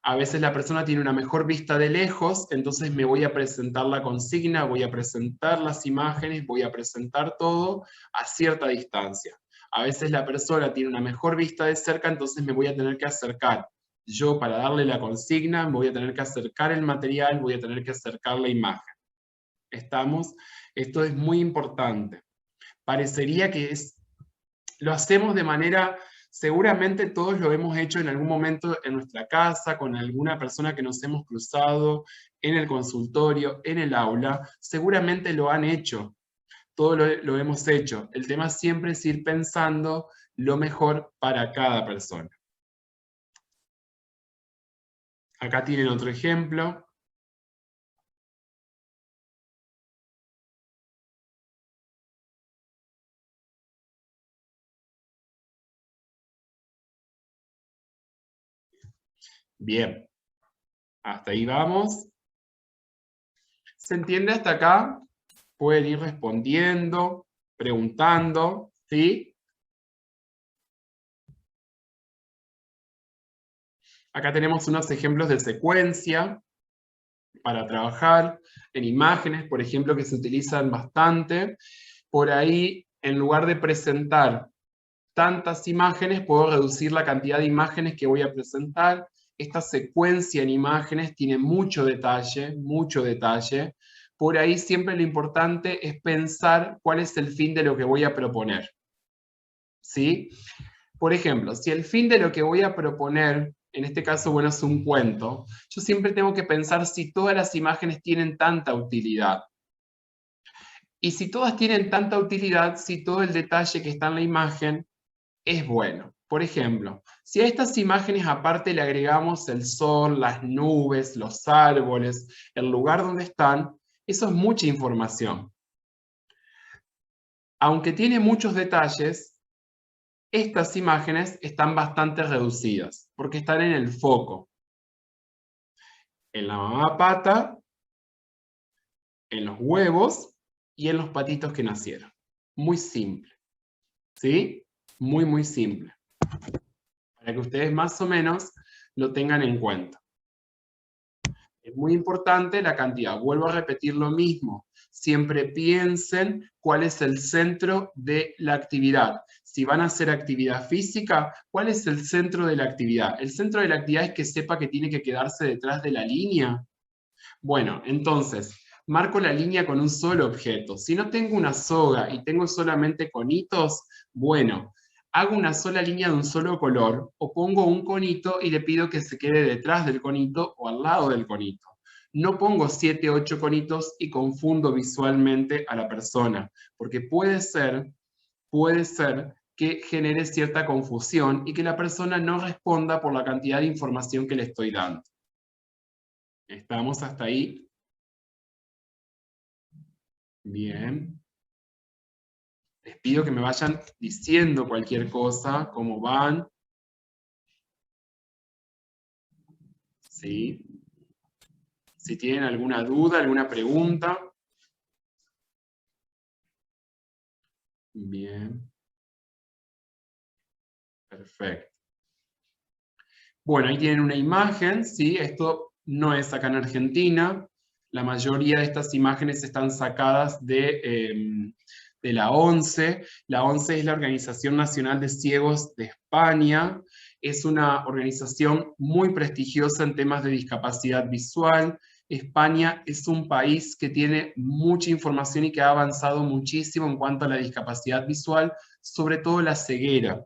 A veces la persona tiene una mejor vista de lejos, entonces me voy a presentar la consigna, voy a presentar las imágenes, voy a presentar todo a cierta distancia. A veces la persona tiene una mejor vista de cerca, entonces me voy a tener que acercar. Yo, para darle la consigna, voy a tener que acercar el material, voy a tener que acercar la imagen. ¿Estamos? Esto es muy importante. Parecería que lo hacemos de manera, seguramente todos lo hemos hecho en algún momento en nuestra casa, con alguna persona que nos hemos cruzado, en el consultorio, en el aula, seguramente lo han hecho, todo lo hemos hecho. El tema siempre es ir pensando lo mejor para cada persona. Acá tienen otro ejemplo. Bien, hasta ahí vamos. ¿Se entiende hasta acá? Pueden ir respondiendo, preguntando, ¿sí? Acá tenemos unos ejemplos de secuencia. para trabajar, en imágenes, por ejemplo, que se utilizan bastante. Por ahí, en lugar de presentar tantas imágenes, puedo reducir la cantidad de imágenes que voy a presentar. Esta secuencia en imágenes tiene mucho detalle, mucho detalle. Por ahí siempre lo importante es pensar cuál es el fin de lo que voy a proponer. ¿Sí? Por ejemplo, si el fin de lo que voy a proponer, en este caso, bueno, es un cuento, yo siempre tengo que pensar si todas las imágenes tienen tanta utilidad. Y si todas tienen tanta utilidad, si todo el detalle que está en la imagen es bueno. Por ejemplo, si a estas imágenes aparte le agregamos el sol, las nubes, los árboles, el lugar donde están, eso es mucha información. Aunque tiene muchos detalles, estas imágenes están bastante reducidas, porque están en el foco. En la mamá pata, en los huevos y en los patitos que nacieron. Muy simple. ¿Sí? Muy, muy simple. Para que ustedes más o menos lo tengan en cuenta. Es muy importante la cantidad. Vuelvo a repetir lo mismo. Siempre piensen cuál es el centro de la actividad. Si van a hacer actividad física, ¿cuál es el centro de la actividad? El centro de la actividad es que sepa que tiene que quedarse detrás de la línea. Bueno, entonces, marco la línea con un solo objeto. Si no tengo una soga y tengo solamente conitos, bueno, hago una sola línea de un solo color o pongo un conito y le pido que se quede detrás del conito o al lado del conito. No pongo 7, 8 conitos y confundo visualmente a la persona, porque puede ser que genere cierta confusión y que la persona no responda por la cantidad de información que le estoy dando. ¿Estamos hasta ahí? Bien. Les pido que me vayan diciendo cualquier cosa, cómo van. ¿Sí? Si tienen alguna duda, alguna pregunta. Bien. Perfecto. Bueno, ahí tienen una imagen, ¿sí? Esto no es acá en Argentina. La mayoría de estas imágenes están sacadas de la ONCE. La ONCE es la Organización Nacional de Ciegos de España. Es una organización muy prestigiosa en temas de discapacidad visual. España es un país que tiene mucha información y que ha avanzado muchísimo en cuanto a la discapacidad visual, sobre todo la ceguera.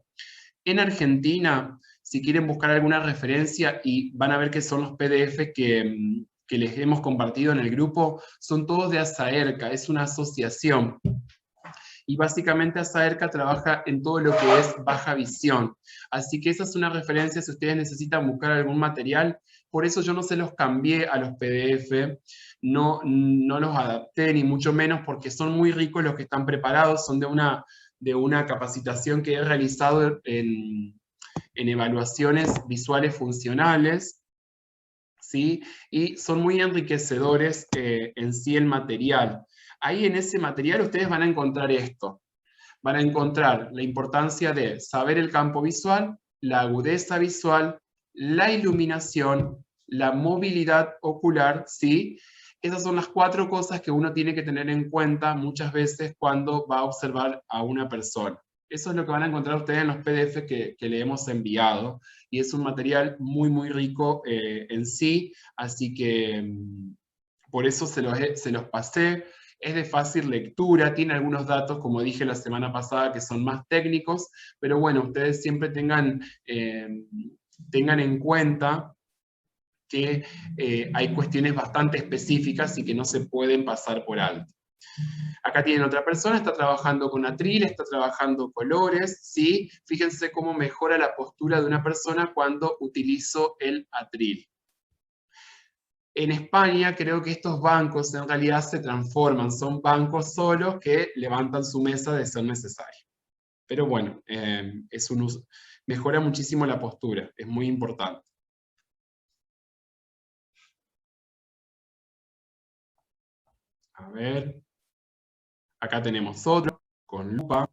En Argentina, si quieren buscar alguna referencia, y van a ver que son los PDF que les hemos compartido en el grupo, son todos de ASAERCA, es una asociación. Y básicamente ASAERCA trabaja en todo lo que es baja visión. Así que esa es una referencia si ustedes necesitan buscar algún material. Por eso yo no se los cambié a los PDF, no los adapté, ni mucho menos, porque son muy ricos los que están preparados, son de una capacitación que he realizado en evaluaciones visuales funcionales, ¿sí? Y son muy enriquecedores en sí el material. Ahí en ese material ustedes van a encontrar esto. Van a encontrar la importancia de saber el campo visual, la agudeza visual, la iluminación, la movilidad ocular, ¿sí? Esas son las 4 cosas que uno tiene que tener en cuenta muchas veces cuando va a observar a una persona. Eso es lo que van a encontrar ustedes en los PDF que le hemos enviado, y es un material muy, muy rico en sí, así que por eso se los pasé. Es de fácil lectura, tiene algunos datos, como dije la semana pasada, que son más técnicos, pero bueno, ustedes siempre tengan en cuenta que hay cuestiones bastante específicas y que no se pueden pasar por alto. Acá tienen otra persona, está trabajando con atril, está trabajando colores, ¿sí? Fíjense cómo mejora la postura de una persona cuando utilizo el atril. En España creo que estos bancos en realidad se transforman, son bancos solos que levantan su mesa de ser necesario. Pero bueno, es un uso, mejora muchísimo la postura, es muy importante. A ver, acá tenemos otro, con lupa.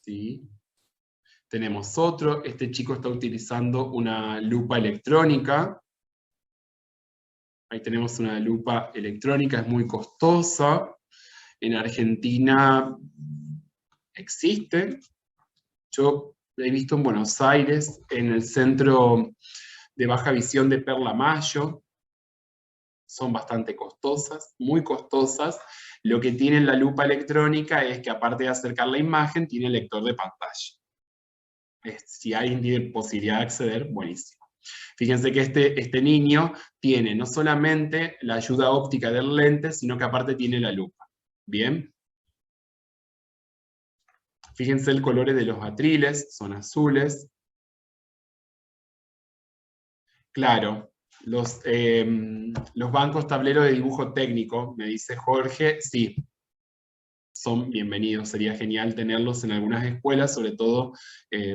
¿Sí? Tenemos otro, este chico está utilizando una lupa electrónica. Ahí tenemos una lupa electrónica, es muy costosa. En Argentina existe. Yo la he visto en Buenos Aires, en el centro de baja visión de Perla Mayo. Son bastante costosas, muy costosas. Lo que tiene la lupa electrónica es que aparte de acercar la imagen, tiene lector de pantalla. Si alguien tiene posibilidad de acceder, buenísimo. Fíjense que este niño tiene no solamente la ayuda óptica del lente, sino que aparte tiene la lupa. ¿Bien? Fíjense el color de los atriles, son azules. Claro, los bancos tableros de dibujo técnico, me dice Jorge, sí, son bienvenidos. Sería genial tenerlos en algunas escuelas, sobre todo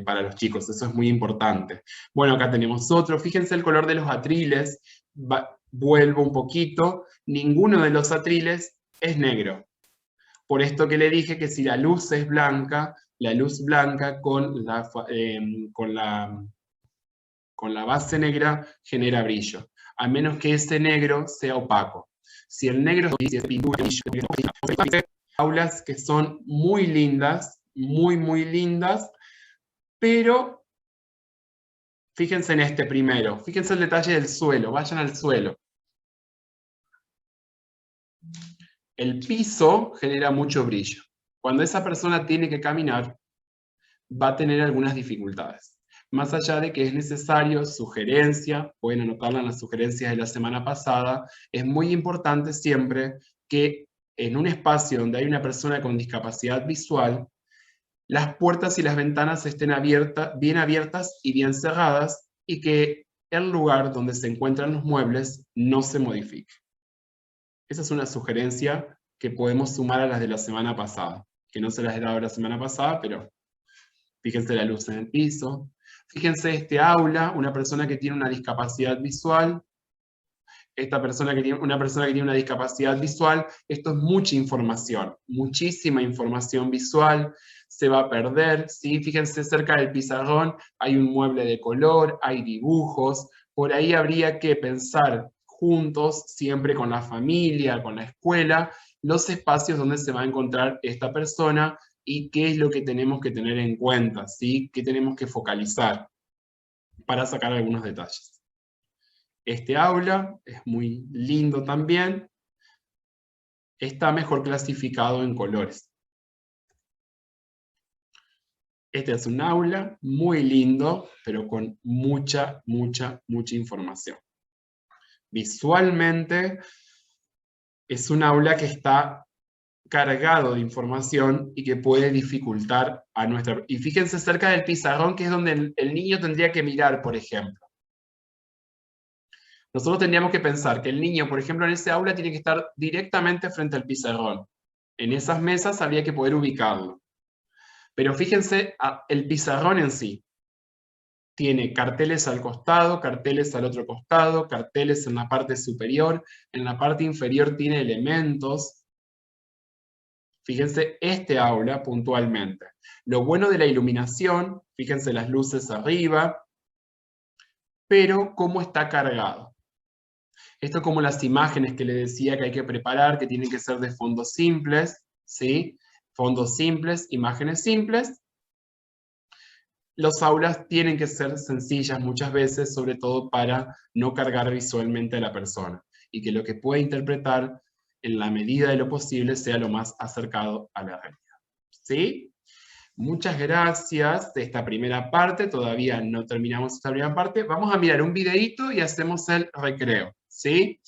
para los chicos, eso es muy importante. Bueno, acá tenemos otro, fíjense el color de los atriles, vuelvo un poquito, ninguno de los atriles es negro. Por esto que le dije que si la luz es blanca, la luz blanca con la base negra genera brillo, a menos que ese negro sea opaco. Si el negro es pintura, aulas que son muy lindas, muy lindas, pero fíjense en este primero, fíjense el detalle del suelo, vayan al suelo. El piso genera mucho brillo. Cuando esa persona tiene que caminar, va a tener algunas dificultades. Más allá de que es necesario sugerencia, pueden anotarla en las sugerencias de la semana pasada, es muy importante siempre que en un espacio donde hay una persona con discapacidad visual, las puertas y las ventanas estén bien abiertas y bien cerradas, y que el lugar donde se encuentran los muebles no se modifique. Esa es una sugerencia que podemos sumar a las de la semana pasada, que no se las he dado la semana pasada, pero fíjense la luz en el piso. Fíjense este aula, una persona que tiene una discapacidad visual. Una persona que tiene una discapacidad visual, esto es mucha información, muchísima información visual, se va a perder, ¿sí? Fíjense cerca del pizarrón hay un mueble de color, hay dibujos, por ahí habría que pensar juntos, siempre con la familia, con la escuela, los espacios donde se va a encontrar esta persona y qué es lo que tenemos que tener en cuenta, ¿sí? ¿Qué tenemos que focalizar para sacar algunos detalles? Este aula es muy lindo también. Está mejor clasificado en colores. Este es un aula muy lindo, pero con mucha información. Visualmente es un aula que está cargado de información y que puede dificultar a nuestra... Y fíjense cerca del pizarrón, que es donde el niño tendría que mirar, por ejemplo. Nosotros tendríamos que pensar que el niño, por ejemplo, en ese aula tiene que estar directamente frente al pizarrón. En esas mesas habría que poder ubicarlo. Pero fíjense el pizarrón en sí. Tiene carteles al costado, carteles al otro costado, carteles en la parte superior, en la parte inferior tiene elementos. Fíjense este aula puntualmente. Lo bueno de la iluminación, fíjense las luces arriba, pero cómo está cargado. Esto es como las imágenes que le decía que hay que preparar, que tienen que ser de fondos simples, ¿sí? Fondos simples, imágenes simples. Los aulas tienen que ser sencillas muchas veces, sobre todo para no cargar visualmente a la persona, y que lo que pueda interpretar, en la medida de lo posible, sea lo más acercado a la realidad. ¿Sí? Muchas gracias de esta primera parte, todavía no terminamos esta primera parte. Vamos a mirar un videíto y hacemos el recreo, ¿sí?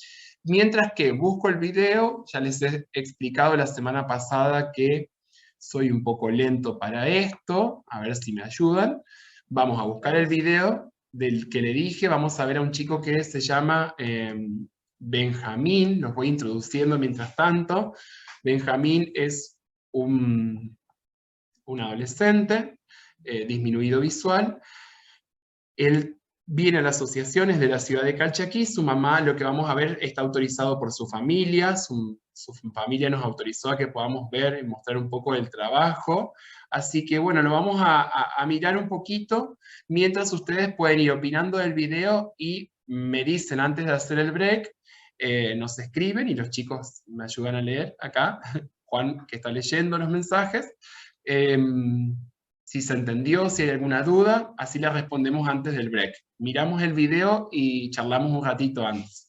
Mientras que busco el video, ya les he explicado la semana pasada que soy un poco lento para esto, a ver si me ayudan. Vamos a buscar el video del que le dije, vamos a ver a un chico que se llama Benjamín, los voy introduciendo mientras tanto. Benjamín es un adolescente disminuido visual. Él Viene a la asociación, es de la ciudad de Calchaquí, su mamá, lo que vamos a ver, está autorizado por su familia, su familia nos autorizó a que podamos ver y mostrar un poco el trabajo, así que bueno, lo vamos a mirar un poquito, mientras ustedes pueden ir opinando del video y me dicen antes de hacer el break, nos escriben y los chicos me ayudan a leer acá, Juan que está leyendo los mensajes, si se entendió, si hay alguna duda, así la respondemos antes del break. Miramos el video y charlamos un ratito antes.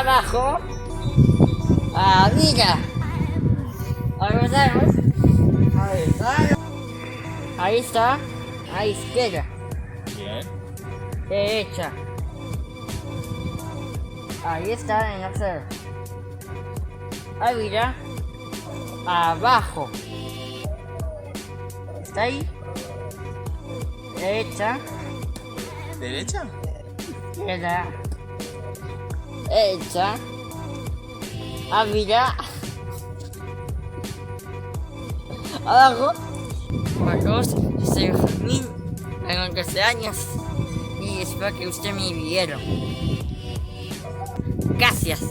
abajo, arriba. Ahora vemos. Ahí está, a izquierda. Bien. Derecha. Ahí está en la cero. Arriba. abajo. ¿Está ahí? Derecha, ¿Derecha? izquierda, derecha, arriba, abajo. Hola, soy Benjamín, tengo 13 años y espero que guste mi video. Gracias.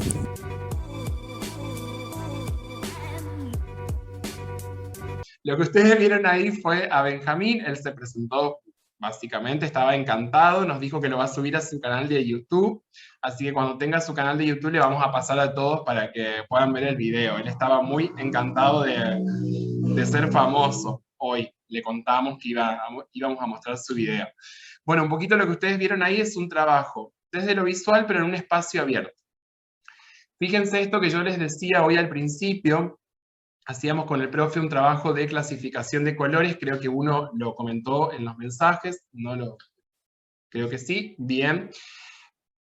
Lo que ustedes vieron ahí fue a Benjamín, él se presentó, básicamente estaba encantado, nos dijo que lo va a subir a su canal de YouTube, así que cuando tenga su canal de YouTube le vamos a pasar a todos para que puedan ver el video. Él estaba muy encantado de ser famoso hoy, le contamos que íbamos a mostrar su video. Bueno, un poquito lo que ustedes vieron ahí es un trabajo desde lo visual, pero en un espacio abierto. Fíjense esto que yo les decía hoy al principio. Hacíamos con el profe un trabajo de clasificación de colores, creo que uno lo comentó en los mensajes, creo que sí, bien.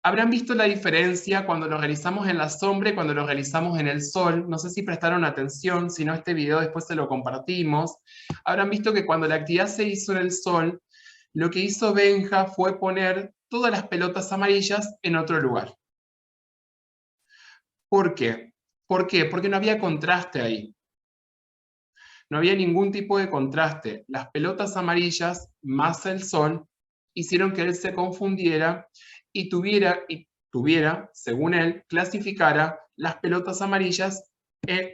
Habrán visto la diferencia cuando lo realizamos en la sombra y cuando lo realizamos en el sol. No sé si prestaron atención, si no este video después se lo compartimos. Habrán visto que cuando la actividad se hizo en el sol, lo que hizo Benja fue poner todas las pelotas amarillas en otro lugar. ¿Por qué? ¿Por qué? Porque no había contraste ahí. No había ningún tipo de contraste. Las pelotas amarillas más el sol hicieron que él se confundiera y tuviera, según él, clasificara las pelotas amarillas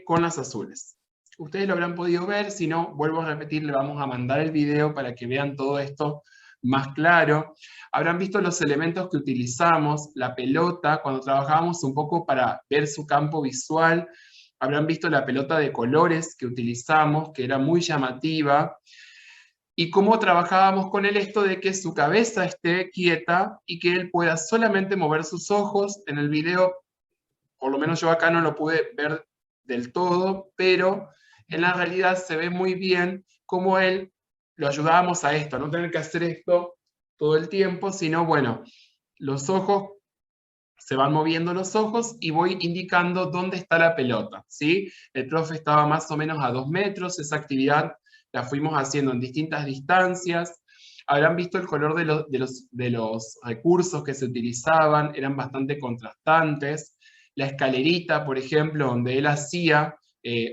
con las azules. Ustedes lo habrán podido ver, si no, vuelvo a repetir, le vamos a mandar el video para que vean todo esto más claro. Habrán visto los elementos que utilizamos, la pelota, cuando trabajábamos un poco para ver su campo visual. Habrán visto la pelota de colores que utilizamos, que era muy llamativa, y cómo trabajábamos con él esto de que su cabeza esté quieta y que él pueda solamente mover sus ojos. En el video, por lo menos yo acá no lo pude ver del todo, pero en la realidad se ve muy bien cómo él lo ayudábamos a esto, a no tener que hacer esto todo el tiempo, sino, bueno, los ojos, se van moviendo los ojos y voy indicando dónde está la pelota, ¿sí? El profe estaba más o menos a 2 metros, esa actividad la fuimos haciendo en distintas distancias. Habrán visto el color de los recursos que se utilizaban, eran bastante contrastantes. La escalerita, por ejemplo, donde él hacía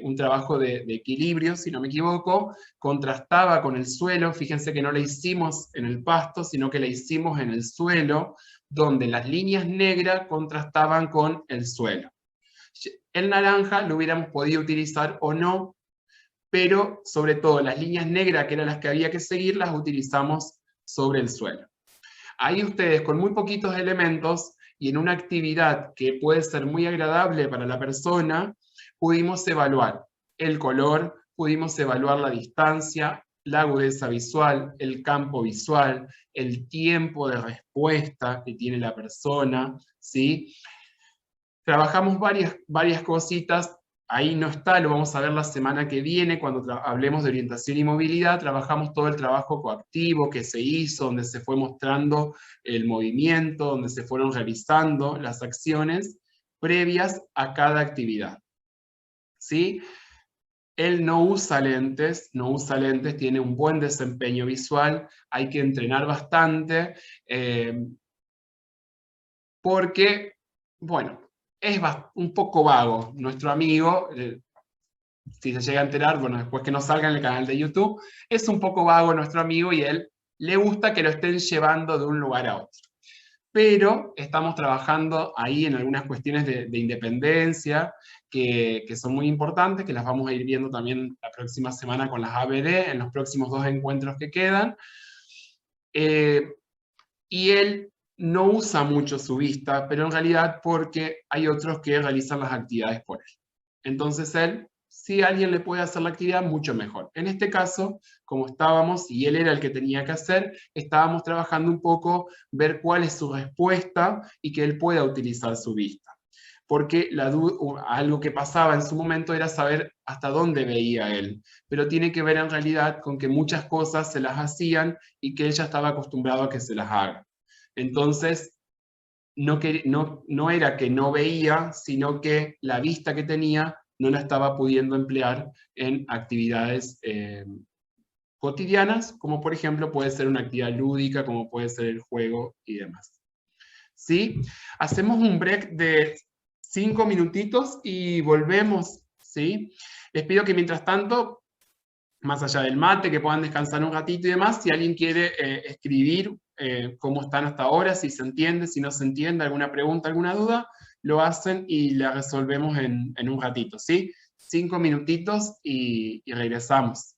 un trabajo de equilibrio, si no me equivoco, contrastaba con el suelo. Fíjense que no la hicimos en el pasto, sino que la hicimos en el suelo, donde las líneas negras contrastaban con el suelo. El naranja lo hubiéramos podido utilizar o no, pero sobre todo las líneas negras, que eran las que había que seguir, las utilizamos sobre el suelo. Ahí ustedes, con muy poquitos elementos y en una actividad que puede ser muy agradable para la persona, pudimos evaluar el color, pudimos evaluar la distancia, la agudeza visual, el campo visual, el tiempo de respuesta que tiene la persona, ¿sí? Trabajamos varias cositas, ahí no está, lo vamos a ver la semana que viene, cuando hablemos de orientación y movilidad. Trabajamos todo el trabajo coactivo que se hizo, donde se fue mostrando el movimiento, donde se fueron realizando las acciones previas a cada actividad, ¿sí? Él no usa lentes, tiene un buen desempeño visual, hay que entrenar bastante, porque, bueno, es un poco vago. Nuestro amigo, si se llega a enterar, bueno, después que no salga en el canal de YouTube, es un poco vago nuestro amigo y él le gusta que lo estén llevando de un lugar a otro. Pero estamos trabajando ahí en algunas cuestiones de independencia que son muy importantes, que las vamos a ir viendo también la próxima semana con las ABD, en los próximos 2 encuentros que quedan. Y él no usa mucho su vista, pero en realidad porque hay otros que realizan las actividades por él. Entonces él, si alguien le puede hacer la actividad, mucho mejor. En este caso, como estábamos, y él era el que tenía que hacer, estábamos trabajando un poco, ver cuál es su respuesta y que él pueda utilizar su vista. Porque algo que pasaba en su momento era saber hasta dónde veía él, pero tiene que ver en realidad con que muchas cosas se las hacían y que él ya estaba acostumbrado a que se las haga. Entonces, no era que no veía, sino que la vista que tenía no la estaba pudiendo emplear en actividades cotidianas, como por ejemplo puede ser una actividad lúdica, como puede ser el juego y demás. ¿Sí? Hacemos un break de 5 minutitos y volvemos, ¿sí? Les pido que mientras tanto, más allá del mate, que puedan descansar un ratito y demás, si alguien quiere escribir cómo están hasta ahora, si se entiende, si no se entiende, alguna pregunta, alguna duda, lo hacen y la resolvemos en un ratito, ¿sí? 5 minutitos y regresamos.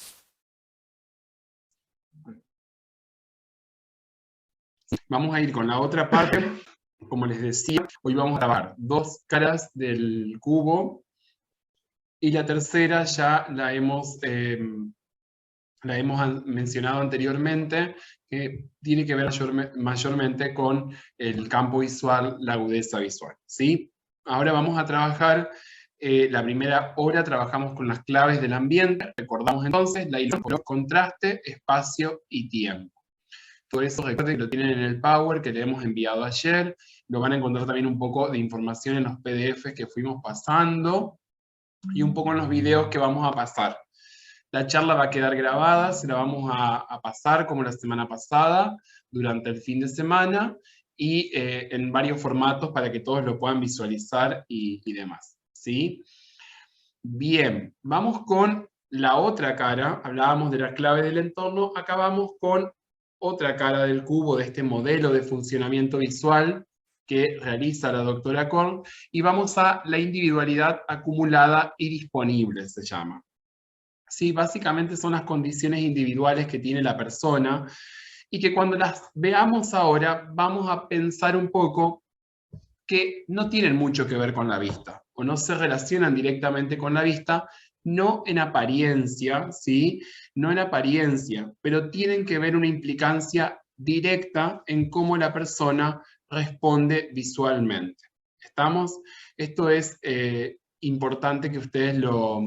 Vamos a ir con la otra parte. Como les decía, hoy vamos a grabar 2 caras del cubo y la tercera ya la hemos mencionado anteriormente, que tiene que ver mayormente con el campo visual, la agudeza visual, ¿sí? Ahora vamos a trabajar, la primera hora trabajamos con las claves del ambiente, recordamos entonces la ilusión, contraste, espacio y tiempo. Todo eso recuerden que lo tienen en el Power que le hemos enviado ayer, lo van a encontrar también un poco de información en los PDFs que fuimos pasando, y un poco en los videos que vamos a pasar. La charla va a quedar grabada, se la vamos a pasar como la semana pasada, durante el fin de semana, y en varios formatos para que todos lo puedan visualizar y demás, ¿sí? Bien, vamos con la otra cara, hablábamos de la clave del entorno, acá vamos con otra cara del cubo, de este modelo de funcionamiento visual que realiza la doctora Korn, y vamos a la individualidad acumulada y disponible, se llama. Sí, básicamente son las condiciones individuales que tiene la persona, y que cuando las veamos ahora, vamos a pensar un poco que no tienen mucho que ver con la vista, o no se relacionan directamente con la vista, no en apariencia, ¿sí? No en apariencia, pero tienen que ver una implicancia directa en cómo la persona responde visualmente. ¿Estamos? Esto es importante que ustedes lo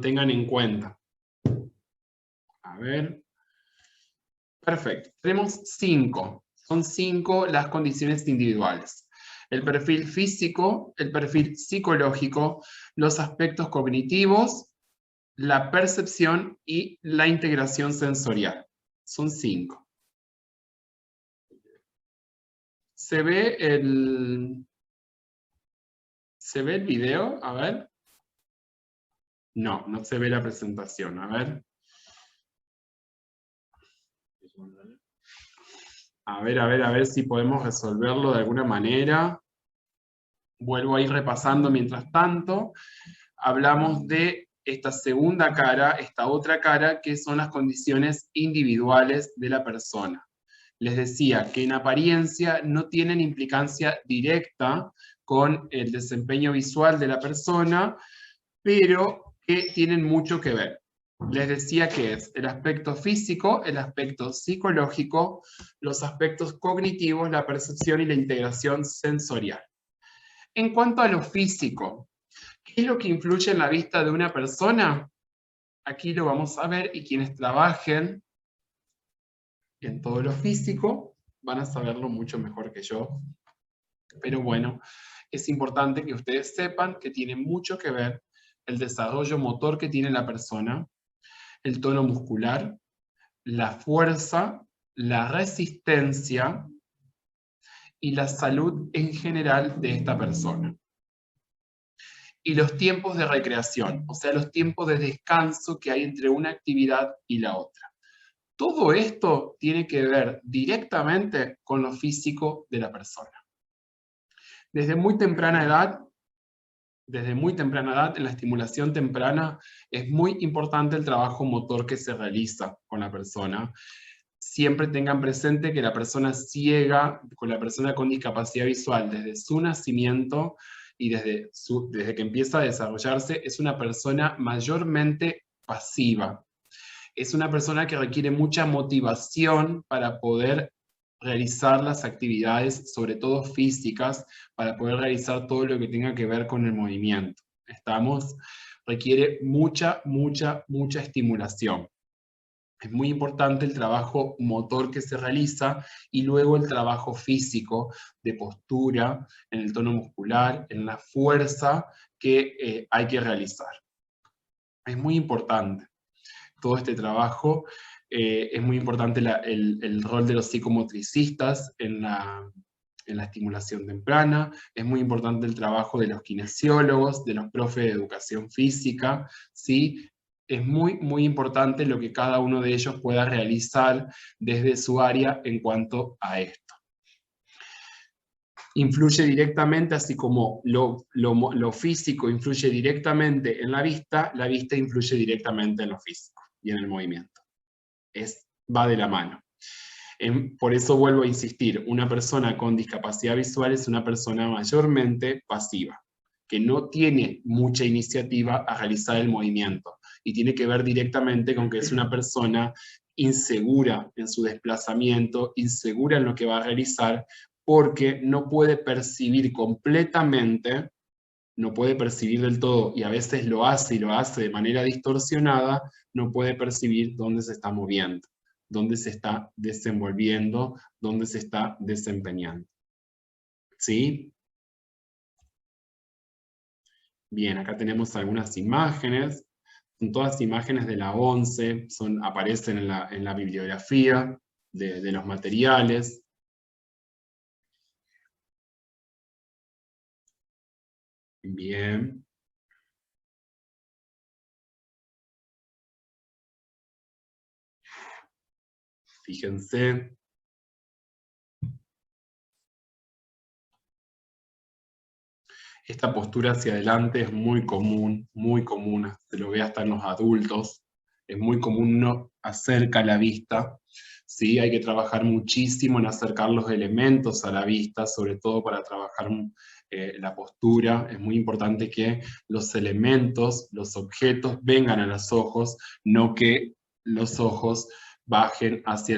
tengan en cuenta. A ver. Perfecto. Tenemos 5. Son 5 las condiciones individuales. El perfil físico, el perfil psicológico, los aspectos cognitivos, la percepción y la integración sensorial. Son 5. ¿Se ve el video? A ver. No, no se ve la presentación. A ver. A ver si podemos resolverlo de alguna manera. Vuelvo a ir repasando mientras tanto. Hablamos de esta segunda cara, esta otra cara, que son las condiciones individuales de la persona. Les decía que en apariencia no tienen implicancia directa con el desempeño visual de la persona, pero que tienen mucho que ver. Les decía que es el aspecto físico, el aspecto psicológico, los aspectos cognitivos, la percepción y la integración sensorial. En cuanto a lo físico, ¿qué es lo que influye en la vista de una persona? Aquí lo vamos a ver, y quienes trabajen en todo lo físico van a saberlo mucho mejor que yo. Pero bueno, es importante que ustedes sepan que tiene mucho que ver el desarrollo motor que tiene la persona, el tono muscular, la fuerza, la resistencia y la salud en general de esta persona. Y los tiempos de recreación, o sea, los tiempos de descanso que hay entre una actividad y la otra. Todo esto tiene que ver directamente con lo físico de la persona. Desde muy temprana edad, en la estimulación temprana, es muy importante el trabajo motor que se realiza con la persona. Siempre tengan presente que la persona ciega, con la persona con discapacidad visual, desde su nacimiento y desde que empieza a desarrollarse, es una persona mayormente pasiva. Es una persona que requiere mucha motivación para poder realizar las actividades, sobre todo físicas, para poder realizar todo lo que tenga que ver con el movimiento. Requiere mucha estimulación. Es muy importante el trabajo motor que se realiza y luego el trabajo físico de postura, en el tono muscular, en la fuerza que hay que realizar. Es muy importante todo este trabajo. Es muy importante el rol de los psicomotricistas en la estimulación temprana. Es muy importante el trabajo de los kinesiólogos, de los profes de educación física, ¿sí? Es muy, muy importante lo que cada uno de ellos pueda realizar desde su área en cuanto a esto. Influye directamente, así como lo físico influye directamente en la vista influye directamente en lo físico y en el movimiento. Va de la mano. Por eso vuelvo a insistir, una persona con discapacidad visual es una persona mayormente pasiva, que no tiene mucha iniciativa a realizar el movimiento, y tiene que ver directamente con que es una persona insegura en su desplazamiento, insegura en lo que va a realizar, porque no puede percibir completamente, no puede percibir del todo, y a veces lo hace y lo hace de manera distorsionada, no puede percibir dónde se está moviendo, dónde se está desenvolviendo, dónde se está desempeñando. ¿Sí? Bien, acá tenemos algunas imágenes. Son todas imágenes de la ONCE, aparecen en la bibliografía de los materiales. Bien. Fíjense. Esta postura hacia adelante es muy común, se lo ve hasta en los adultos. Es muy común, no acerca la vista. ¿Sí? Hay que trabajar muchísimo en acercar los elementos a la vista, sobre todo para trabajar la postura. Es muy importante que los elementos, los objetos vengan a los ojos, no que los ojos bajen hacia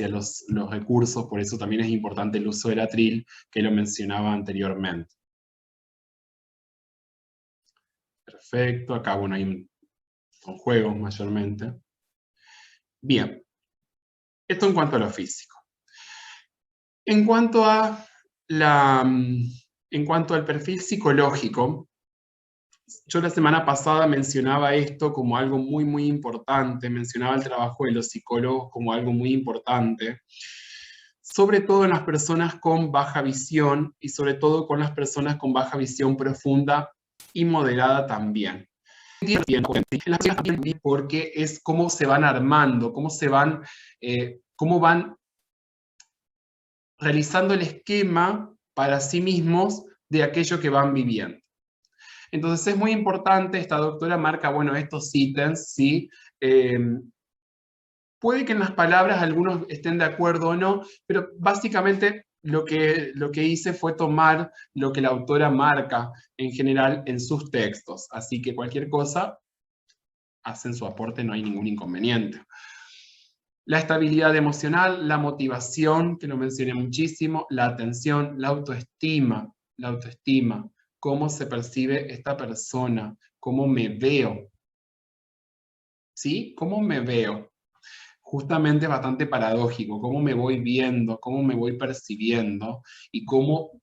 los recursos. Por eso también es importante el uso del atril, que lo mencionaba anteriormente. Perfecto, acá bueno, son juegos mayormente. Bien, esto en cuanto a lo físico. En cuanto al perfil psicológico, yo la semana pasada mencionaba esto como algo muy, muy importante, mencionaba el trabajo de los psicólogos como algo muy importante, sobre todo en las personas con baja visión y sobre todo con las personas con baja visión profunda y moderada también. Porque es cómo se van armando, cómo van realizando el esquema para sí mismos de aquello que van viviendo. Entonces es muy importante, esta doctora marca, bueno, estos ítems, ¿sí? Puede que en las palabras algunos estén de acuerdo o no, pero básicamente lo que hice fue tomar lo que la autora marca en general en sus textos. Así que cualquier cosa, hacen su aporte, no hay ningún inconveniente. La estabilidad emocional, la motivación, que lo mencioné muchísimo, la atención, la autoestima, cómo se percibe esta persona, cómo me veo. ¿Sí? ¿Cómo me veo? Justamente es bastante paradójico, cómo me voy viendo, cómo me voy percibiendo, y cómo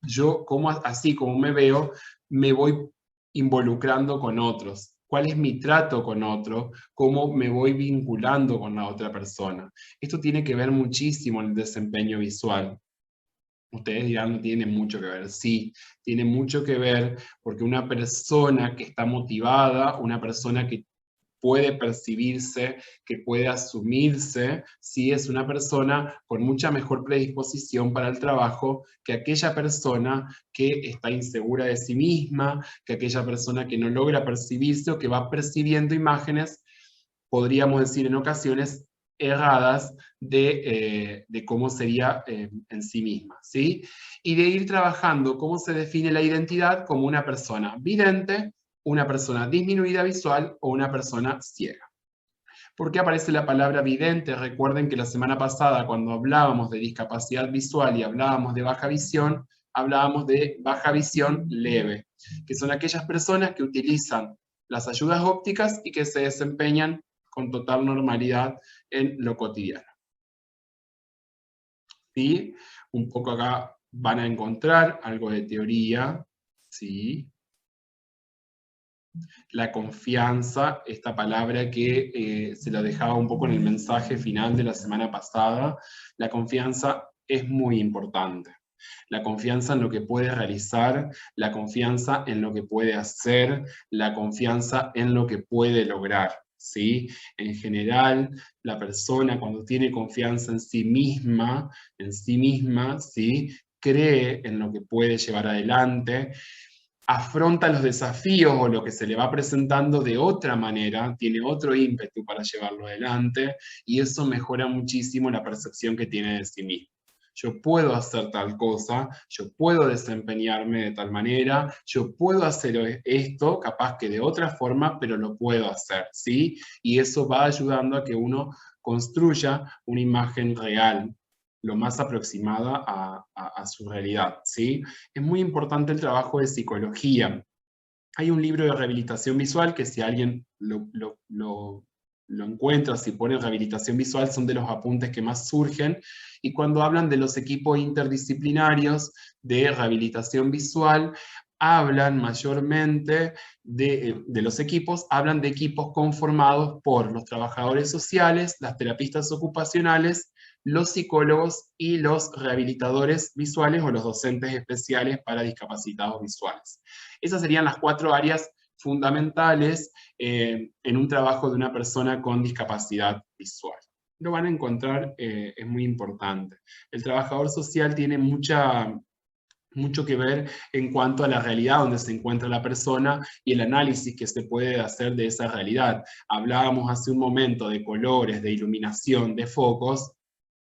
así como me veo, me voy involucrando con otros. ¿Cuál es mi trato con otro? ¿Cómo me voy vinculando con la otra persona? Esto tiene que ver muchísimo en el desempeño visual. Ustedes dirán, no tiene mucho que ver. Sí, tiene mucho que ver, porque una persona que está motivada, una persona que puede percibirse, que puede asumirse, sí es una persona con mucha mejor predisposición para el trabajo que aquella persona que está insegura de sí misma, que aquella persona que no logra percibirse o que va percibiendo imágenes, podríamos decir en ocasiones, erradas de cómo sería en sí misma, ¿sí? Y de ir trabajando cómo se define la identidad como una persona vidente, una persona disminuida visual o una persona ciega. ¿Por qué aparece la palabra vidente? Recuerden que la semana pasada, cuando hablábamos de discapacidad visual y hablábamos de baja visión, hablábamos de baja visión leve, que son aquellas personas que utilizan las ayudas ópticas y que se desempeñan con total normalidad en lo cotidiano. ¿Sí? Un poco acá van a encontrar algo de teoría, ¿sí? La confianza, esta palabra que se lo dejaba un poco en el mensaje final de la semana pasada, la confianza es muy importante. La confianza en lo que puede realizar, la confianza en lo que puede hacer, la confianza en lo que puede lograr, ¿sí? En general, la persona cuando tiene confianza en sí misma, ¿sí? Cree en lo que puede llevar adelante, afronta los desafíos o lo que se le va presentando de otra manera, tiene otro ímpetu para llevarlo adelante, y eso mejora muchísimo la percepción que tiene de sí mismo. Yo puedo hacer tal cosa, yo puedo desempeñarme de tal manera, yo puedo hacer esto, capaz que de otra forma, pero lo puedo hacer, ¿sí? Y eso va ayudando a que uno construya una imagen real, lo más aproximada a su realidad, ¿sí? Es muy importante el trabajo de psicología. Hay un libro de rehabilitación visual que si alguien lo encuentra, si pone rehabilitación visual, son de los apuntes que más surgen, y cuando hablan de los equipos interdisciplinarios de rehabilitación visual, hablan mayormente de los equipos, hablan de equipos conformados por los trabajadores sociales, las terapistas ocupacionales, los psicólogos y los rehabilitadores visuales o los docentes especiales para discapacitados visuales. Esas serían las 4 áreas fundamentales en un trabajo de una persona con discapacidad visual. Lo van a encontrar, es muy importante. El trabajador social tiene mucho que ver en cuanto a la realidad donde se encuentra la persona y el análisis que se puede hacer de esa realidad. Hablábamos hace un momento de colores, de iluminación, de focos.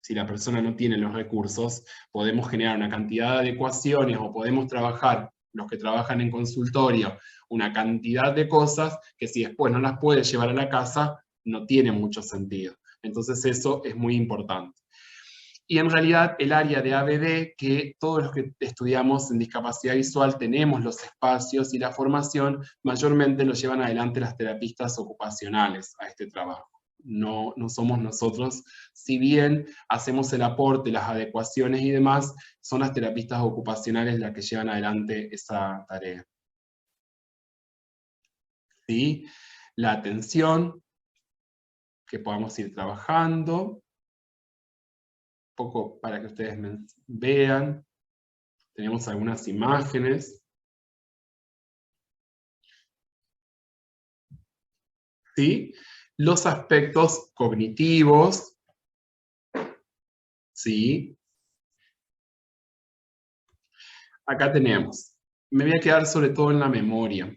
Si la persona no tiene los recursos, podemos generar una cantidad de adecuaciones o podemos trabajar, los que trabajan en consultorio, una cantidad de cosas que si después no las puede llevar a la casa, no tiene mucho sentido. Entonces eso es muy importante. Y en realidad el área de ABD, que todos los que estudiamos en discapacidad visual tenemos los espacios y la formación, mayormente lo llevan adelante las terapistas ocupacionales a este trabajo. No somos nosotros, si bien hacemos el aporte, las adecuaciones y demás, son las terapistas ocupacionales las que llevan adelante esa tarea. ¿Sí? La atención, que podamos ir trabajando, poco para que ustedes vean. Tenemos algunas imágenes. ¿Sí? Los aspectos cognitivos. ¿Sí? Acá tenemos. Me voy a quedar sobre todo en la memoria.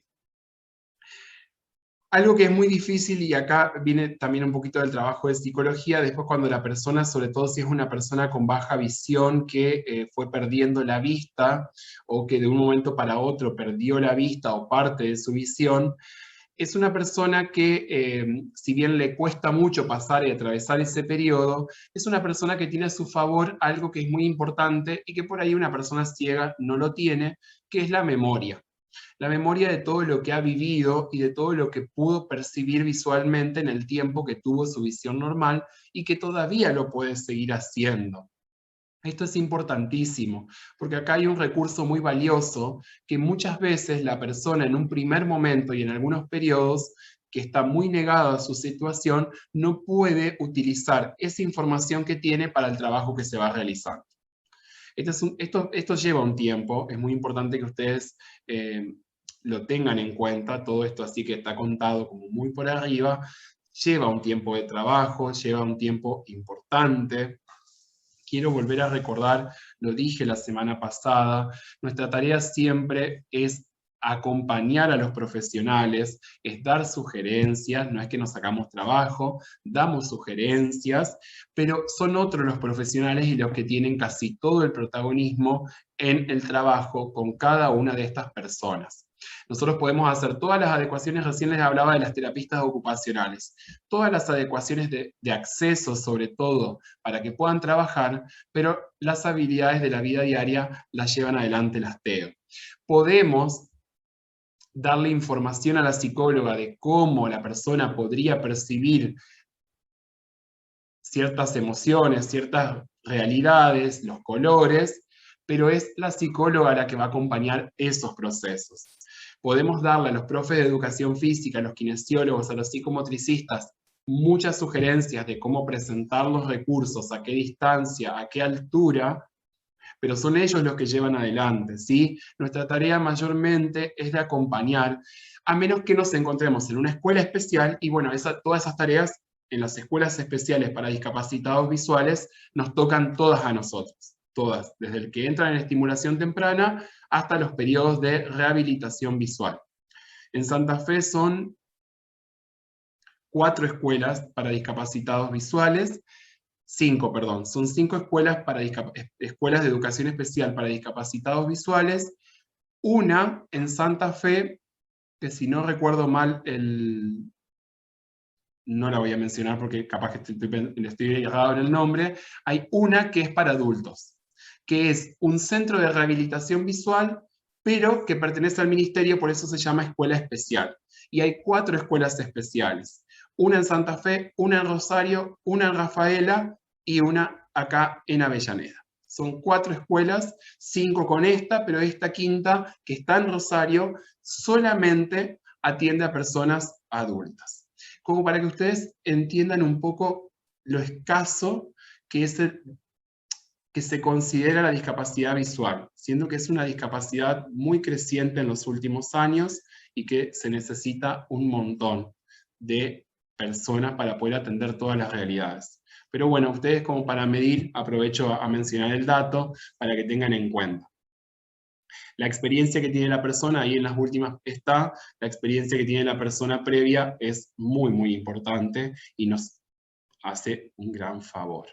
Algo que es muy difícil, y acá viene también un poquito del trabajo de psicología, después cuando la persona, sobre todo si es una persona con baja visión que fue perdiendo la vista, o que de un momento para otro perdió la vista o parte de su visión, es una persona que, si bien le cuesta mucho pasar y atravesar ese periodo, es una persona que tiene a su favor algo que es muy importante y que por ahí una persona ciega no lo tiene, que es la memoria. La memoria de todo lo que ha vivido y de todo lo que pudo percibir visualmente en el tiempo que tuvo su visión normal y que todavía lo puede seguir haciendo. Esto es importantísimo, porque acá hay un recurso muy valioso que muchas veces la persona en un primer momento y en algunos periodos que está muy negada a su situación, no puede utilizar esa información que tiene para el trabajo que se va a realizar. Esto lleva un tiempo, es muy importante que ustedes lo tengan en cuenta, todo esto así que está contado como muy por arriba, lleva un tiempo de trabajo, lleva un tiempo importante. Quiero volver a recordar, lo dije la semana pasada, nuestra tarea siempre es acompañar a los profesionales, es dar sugerencias, no es que nos sacamos trabajo, damos sugerencias, pero son otros los profesionales y los que tienen casi todo el protagonismo en el trabajo con cada una de estas personas. Nosotros podemos hacer todas las adecuaciones, recién les hablaba de las terapistas ocupacionales, todas las adecuaciones de acceso sobre todo para que puedan trabajar, pero las habilidades de la vida diaria las llevan adelante las TEO. Podemos darle información a la psicóloga de cómo la persona podría percibir ciertas emociones, ciertas realidades, los colores, pero es la psicóloga la que va a acompañar esos procesos. Podemos darle a los profes de educación física, a los kinesiólogos, a los psicomotricistas, muchas sugerencias de cómo presentar los recursos, a qué distancia, a qué altura, pero son ellos los que llevan adelante, ¿sí? Nuestra tarea mayormente es de acompañar, a menos que nos encontremos en una escuela especial, y bueno, todas esas tareas en las escuelas especiales para discapacitados visuales nos tocan todas a nosotros, todas, desde el que entra en estimulación temprana hasta los periodos de rehabilitación visual. En Santa Fe son 4 escuelas para discapacitados visuales, 5, perdón, son 5 escuelas, escuelas de educación especial para discapacitados visuales, una en Santa Fe, que si no recuerdo mal, no la voy a mencionar porque capaz que estoy errado en el nombre, hay una que es para adultos, que es un centro de rehabilitación visual, pero que pertenece al ministerio, por eso se llama escuela especial. Y hay 4 escuelas especiales, una en Santa Fe, una en Rosario, una en Rafaela, y una acá en Avellaneda. Son 4 escuelas, 5 con esta, pero esta quinta, que está en Rosario, solamente atiende a personas adultas. Como para que ustedes entiendan un poco lo escaso que se considera la discapacidad visual, siendo que es una discapacidad muy creciente en los últimos años y que se necesita un montón de personas para poder atender todas las realidades. Pero bueno, ustedes como para medir, aprovecho a mencionar el dato para que tengan en cuenta. La experiencia que tiene la persona, ahí en las últimas está, la experiencia que tiene la persona previa es muy, muy importante y nos hace un gran favor.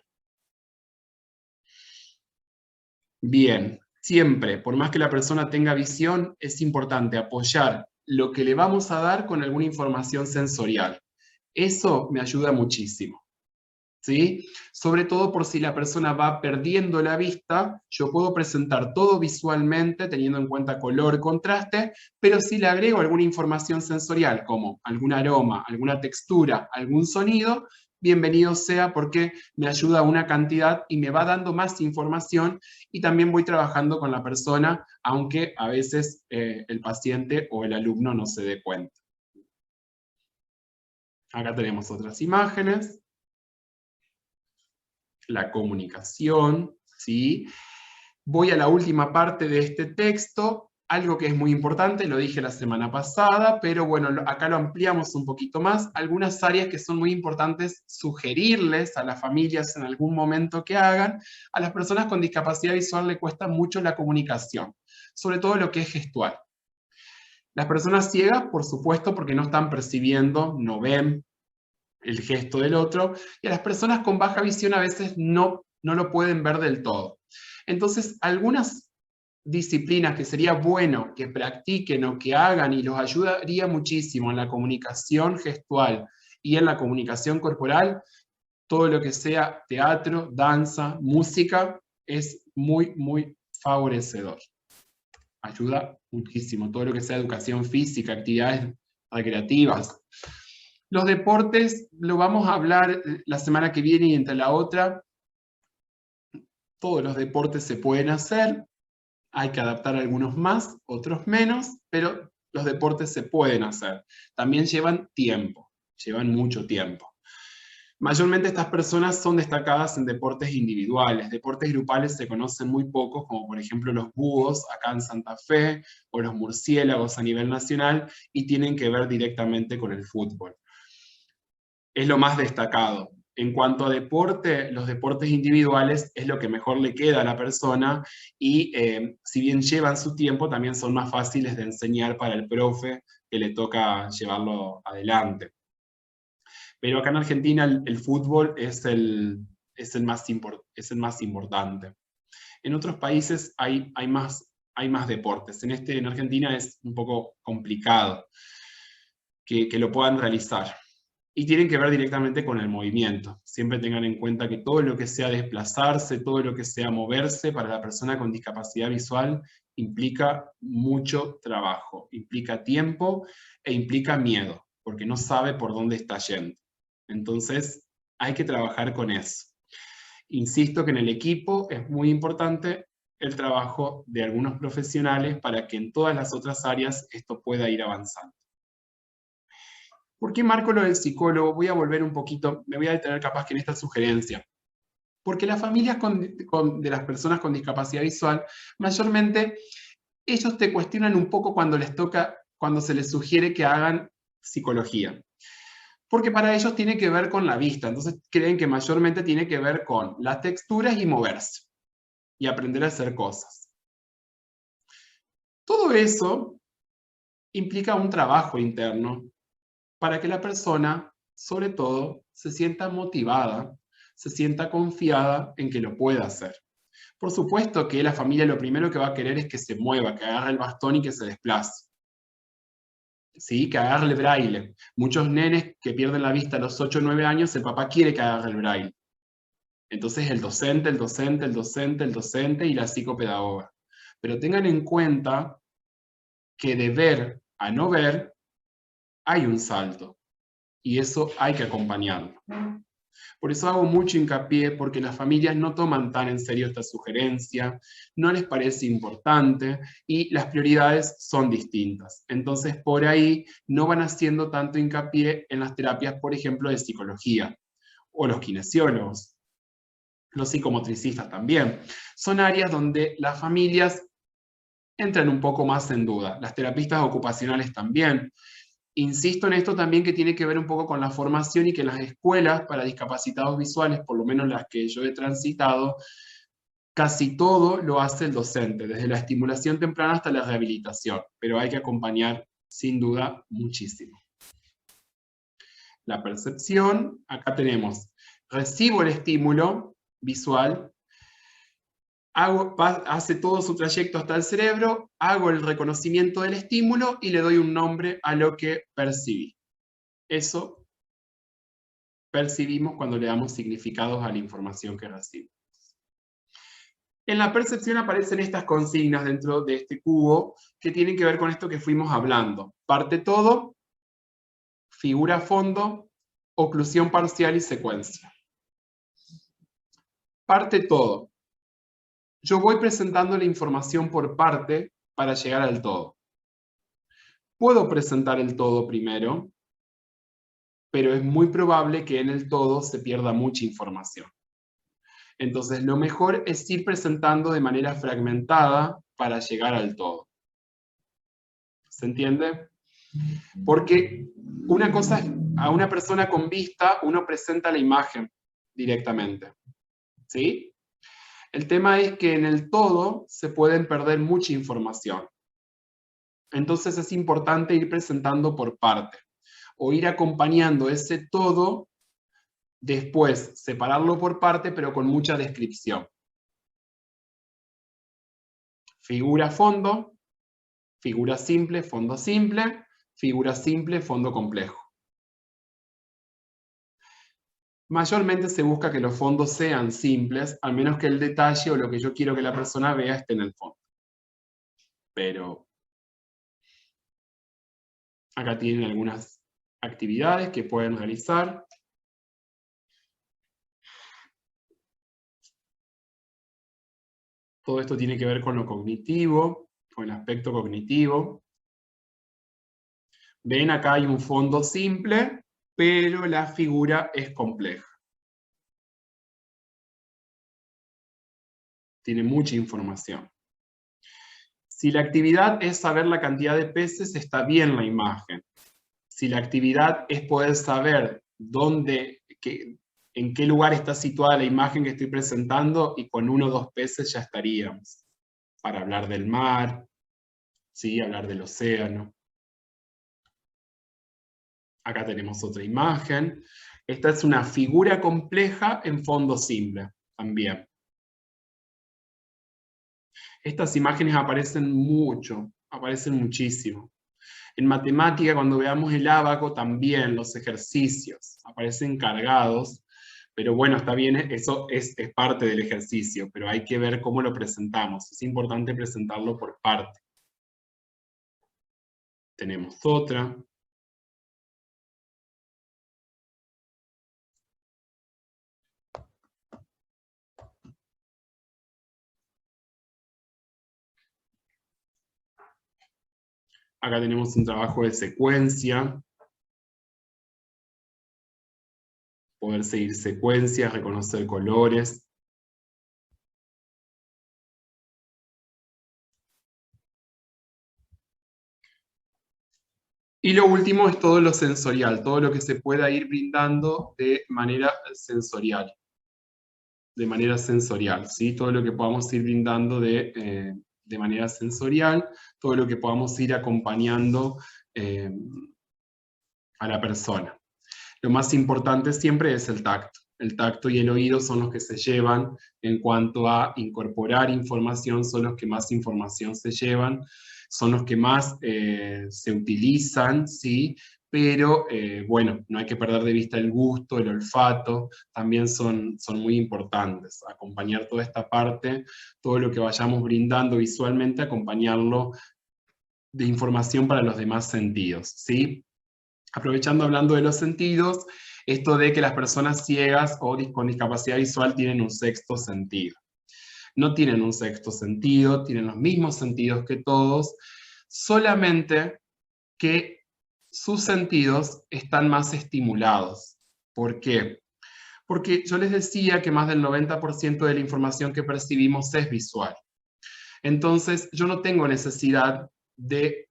Bien, siempre, por más que la persona tenga visión, es importante apoyar lo que le vamos a dar con alguna información sensorial. Eso me ayuda muchísimo, ¿sí? Sobre todo por si la persona va perdiendo la vista, yo puedo presentar todo visualmente, teniendo en cuenta color, contraste, pero si le agrego alguna información sensorial, como algún aroma, alguna textura, algún sonido, bienvenido sea porque me ayuda una cantidad y me va dando más información y también voy trabajando con la persona, aunque a veces el paciente o el alumno no se dé cuenta. Acá tenemos otras imágenes. La comunicación, ¿sí? Voy a la última parte de este texto, algo que es muy importante, lo dije la semana pasada, pero bueno, acá lo ampliamos un poquito más, algunas áreas que son muy importantes sugerirles a las familias en algún momento que hagan. A las personas con discapacidad visual le cuesta mucho la comunicación, sobre todo lo que es gestual. Las personas ciegas, por supuesto, porque no están percibiendo, no ven el gesto del otro, y a las personas con baja visión a veces no lo pueden ver del todo. Entonces, algunas disciplinas que sería bueno que practiquen o que hagan y los ayudaría muchísimo en la comunicación gestual y en la comunicación corporal, todo lo que sea teatro, danza, música, es muy, muy favorecedor. Ayuda muchísimo, todo lo que sea educación física, actividades recreativas. Los deportes lo vamos a hablar la semana que viene y entre la otra. Todos los deportes se pueden hacer, hay que adaptar algunos más, otros menos, pero los deportes se pueden hacer. También llevan tiempo, llevan mucho tiempo. Mayormente estas personas son destacadas en deportes individuales. Deportes grupales se conocen muy pocos, como por ejemplo los búhos acá en Santa Fe, o los murciélagos a nivel nacional, y tienen que ver directamente con el fútbol. Es lo más destacado. En cuanto a deporte, los deportes individuales es lo que mejor le queda a la persona y si bien llevan su tiempo, también son más fáciles de enseñar para el profe que le toca llevarlo adelante. Pero acá en Argentina el fútbol es el más importante. En otros países hay más deportes. En Argentina es un poco complicado que lo puedan realizar. y tienen que ver directamente con el movimiento. Siempre tengan en cuenta que todo lo que sea desplazarse, todo lo que sea moverse para la persona con discapacidad visual implica mucho trabajo, implica tiempo e implica miedo, porque no sabe por dónde está yendo. Entonces, hay que trabajar con eso. Insisto que en el equipo es muy importante el trabajo de algunos profesionales para que en todas las otras áreas esto pueda ir avanzando. ¿Por qué marco lo del psicólogo? Voy a volver un poquito, me voy a detener capaz que en esta sugerencia. Porque las familias de las personas con discapacidad visual, mayormente, ellos te cuestionan un poco cuando les toca, cuando se les sugiere que hagan psicología. Porque para ellos tiene que ver con la vista, entonces creen que mayormente tiene que ver con las texturas y moverse, y aprender a hacer cosas. Todo eso implica un trabajo interno para que la persona, sobre todo, se sienta motivada, se sienta confiada en que lo pueda hacer. Por supuesto que la familia lo primero que va a querer es que se mueva, que agarre el bastón y que se desplace. ¿Sí? Que agarre el braille. Muchos nenes que pierden la vista a los 8 o 9 años, el papá quiere que agarre el braille. Entonces el docente y la psicopedagoga. Pero tengan en cuenta que de ver a no ver hay un salto. Y eso hay que acompañarlo. Por eso hago mucho hincapié, porque las familias no toman tan en serio esta sugerencia, no les parece importante, y las prioridades son distintas. Entonces, por ahí no van haciendo tanto hincapié en las terapias, por ejemplo, de psicología, o los kinesiólogos, los psicomotricistas también. Son áreas donde las familias entran un poco más en duda, las terapistas ocupacionales también. Insisto en esto también, que tiene que ver un poco con la formación, y que las escuelas para discapacitados visuales, por lo menos las que yo he transitado, casi todo lo hace el docente, desde la estimulación temprana hasta la rehabilitación, pero hay que acompañar sin duda muchísimo. La percepción, acá tenemos, recibo el estímulo visual, hace todo su trayecto hasta el cerebro, hago el reconocimiento del estímulo y le doy un nombre a lo que percibí. Eso percibimos cuando le damos significados a la información que recibimos. En la percepción aparecen estas consignas dentro de este cubo que tienen que ver con esto que fuimos hablando. Parte todo, figura fondo, oclusión parcial y secuencia. Parte todo. Yo voy presentando la información por parte para llegar al todo. Puedo presentar el todo primero, pero es muy probable que en el todo se pierda mucha información. Entonces, lo mejor es ir presentando de manera fragmentada para llegar al todo. ¿Se entiende? Porque una cosa es, a una persona con vista, uno presenta la imagen directamente. ¿Sí? El tema es que en el todo se pueden perder mucha información. Entonces es importante ir presentando por parte, o ir acompañando ese todo, después separarlo por parte, pero con mucha descripción. Figura fondo, figura simple, figura simple, fondo complejo. Mayormente se busca que los fondos sean simples, al menos que el detalle o lo que yo quiero que la persona vea esté en el fondo. Pero acá tienen algunas actividades que pueden realizar. Todo esto tiene que ver con lo cognitivo, con el aspecto cognitivo. Ven, acá hay un fondo simple, pero la figura es compleja. Tiene mucha información. Si la actividad es saber la cantidad de peces, está bien la imagen. Si la actividad es poder saber en qué lugar está situada la imagen que estoy presentando, y con 1 o 2 peces ya estaríamos. Para hablar del mar, ¿sí? Hablar del océano. Acá tenemos otra imagen. Esta es una figura compleja en fondo simple, también. Estas imágenes aparecen mucho, aparecen muchísimo. En matemática, cuando veamos el ábaco, también los ejercicios aparecen cargados, pero bueno, está bien, eso es parte del ejercicio, pero hay que ver cómo lo presentamos. Es importante presentarlo por parte. Tenemos otra. Acá tenemos un trabajo de secuencia. Poder seguir secuencias, reconocer colores. Y lo último es todo lo sensorial, todo lo que se pueda ir brindando de manera sensorial. De manera sensorial, ¿sí? Todo lo que podamos ir brindando de manera sensorial, todo lo que podamos ir acompañando a la persona. Lo más importante siempre es el tacto. El tacto y el oído son los que se llevan en cuanto a incorporar información, son los que más información se llevan, son los que más se utilizan, ¿sí? Pero bueno, no hay que perder de vista el gusto, el olfato, también son muy importantes. Acompañar toda esta parte, todo lo que vayamos brindando visualmente, acompañarlo de información para los demás sentidos, ¿sí? Aprovechando hablando de los sentidos, esto de que las personas ciegas o con discapacidad visual tienen un sexto sentido. No tienen un sexto sentido, tienen los mismos sentidos que todos, solamente que sus sentidos están más estimulados. ¿Por qué? Porque yo les decía que más del 90% de la información que percibimos es visual. Entonces, yo no tengo necesidad de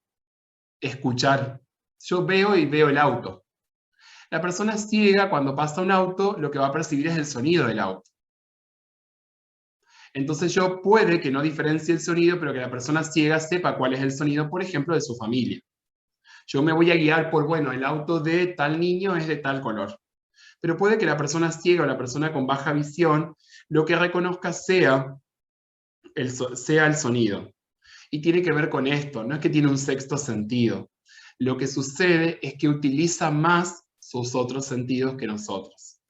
escuchar. Yo veo y veo el auto. La persona ciega, cuando pasa un auto, lo que va a percibir es el sonido del auto. Entonces yo puede que no diferencie el sonido, pero que la persona ciega sepa cuál es el sonido, por ejemplo, de su familia. Yo me voy a guiar por, bueno, el auto de tal niño es de tal color. Pero puede que la persona ciega o la persona con baja visión, lo que reconozca sea el sonido. Y tiene que ver con esto, no es que tiene un sexto sentido. Lo que sucede es que utiliza más sus otros sentidos que nosotros.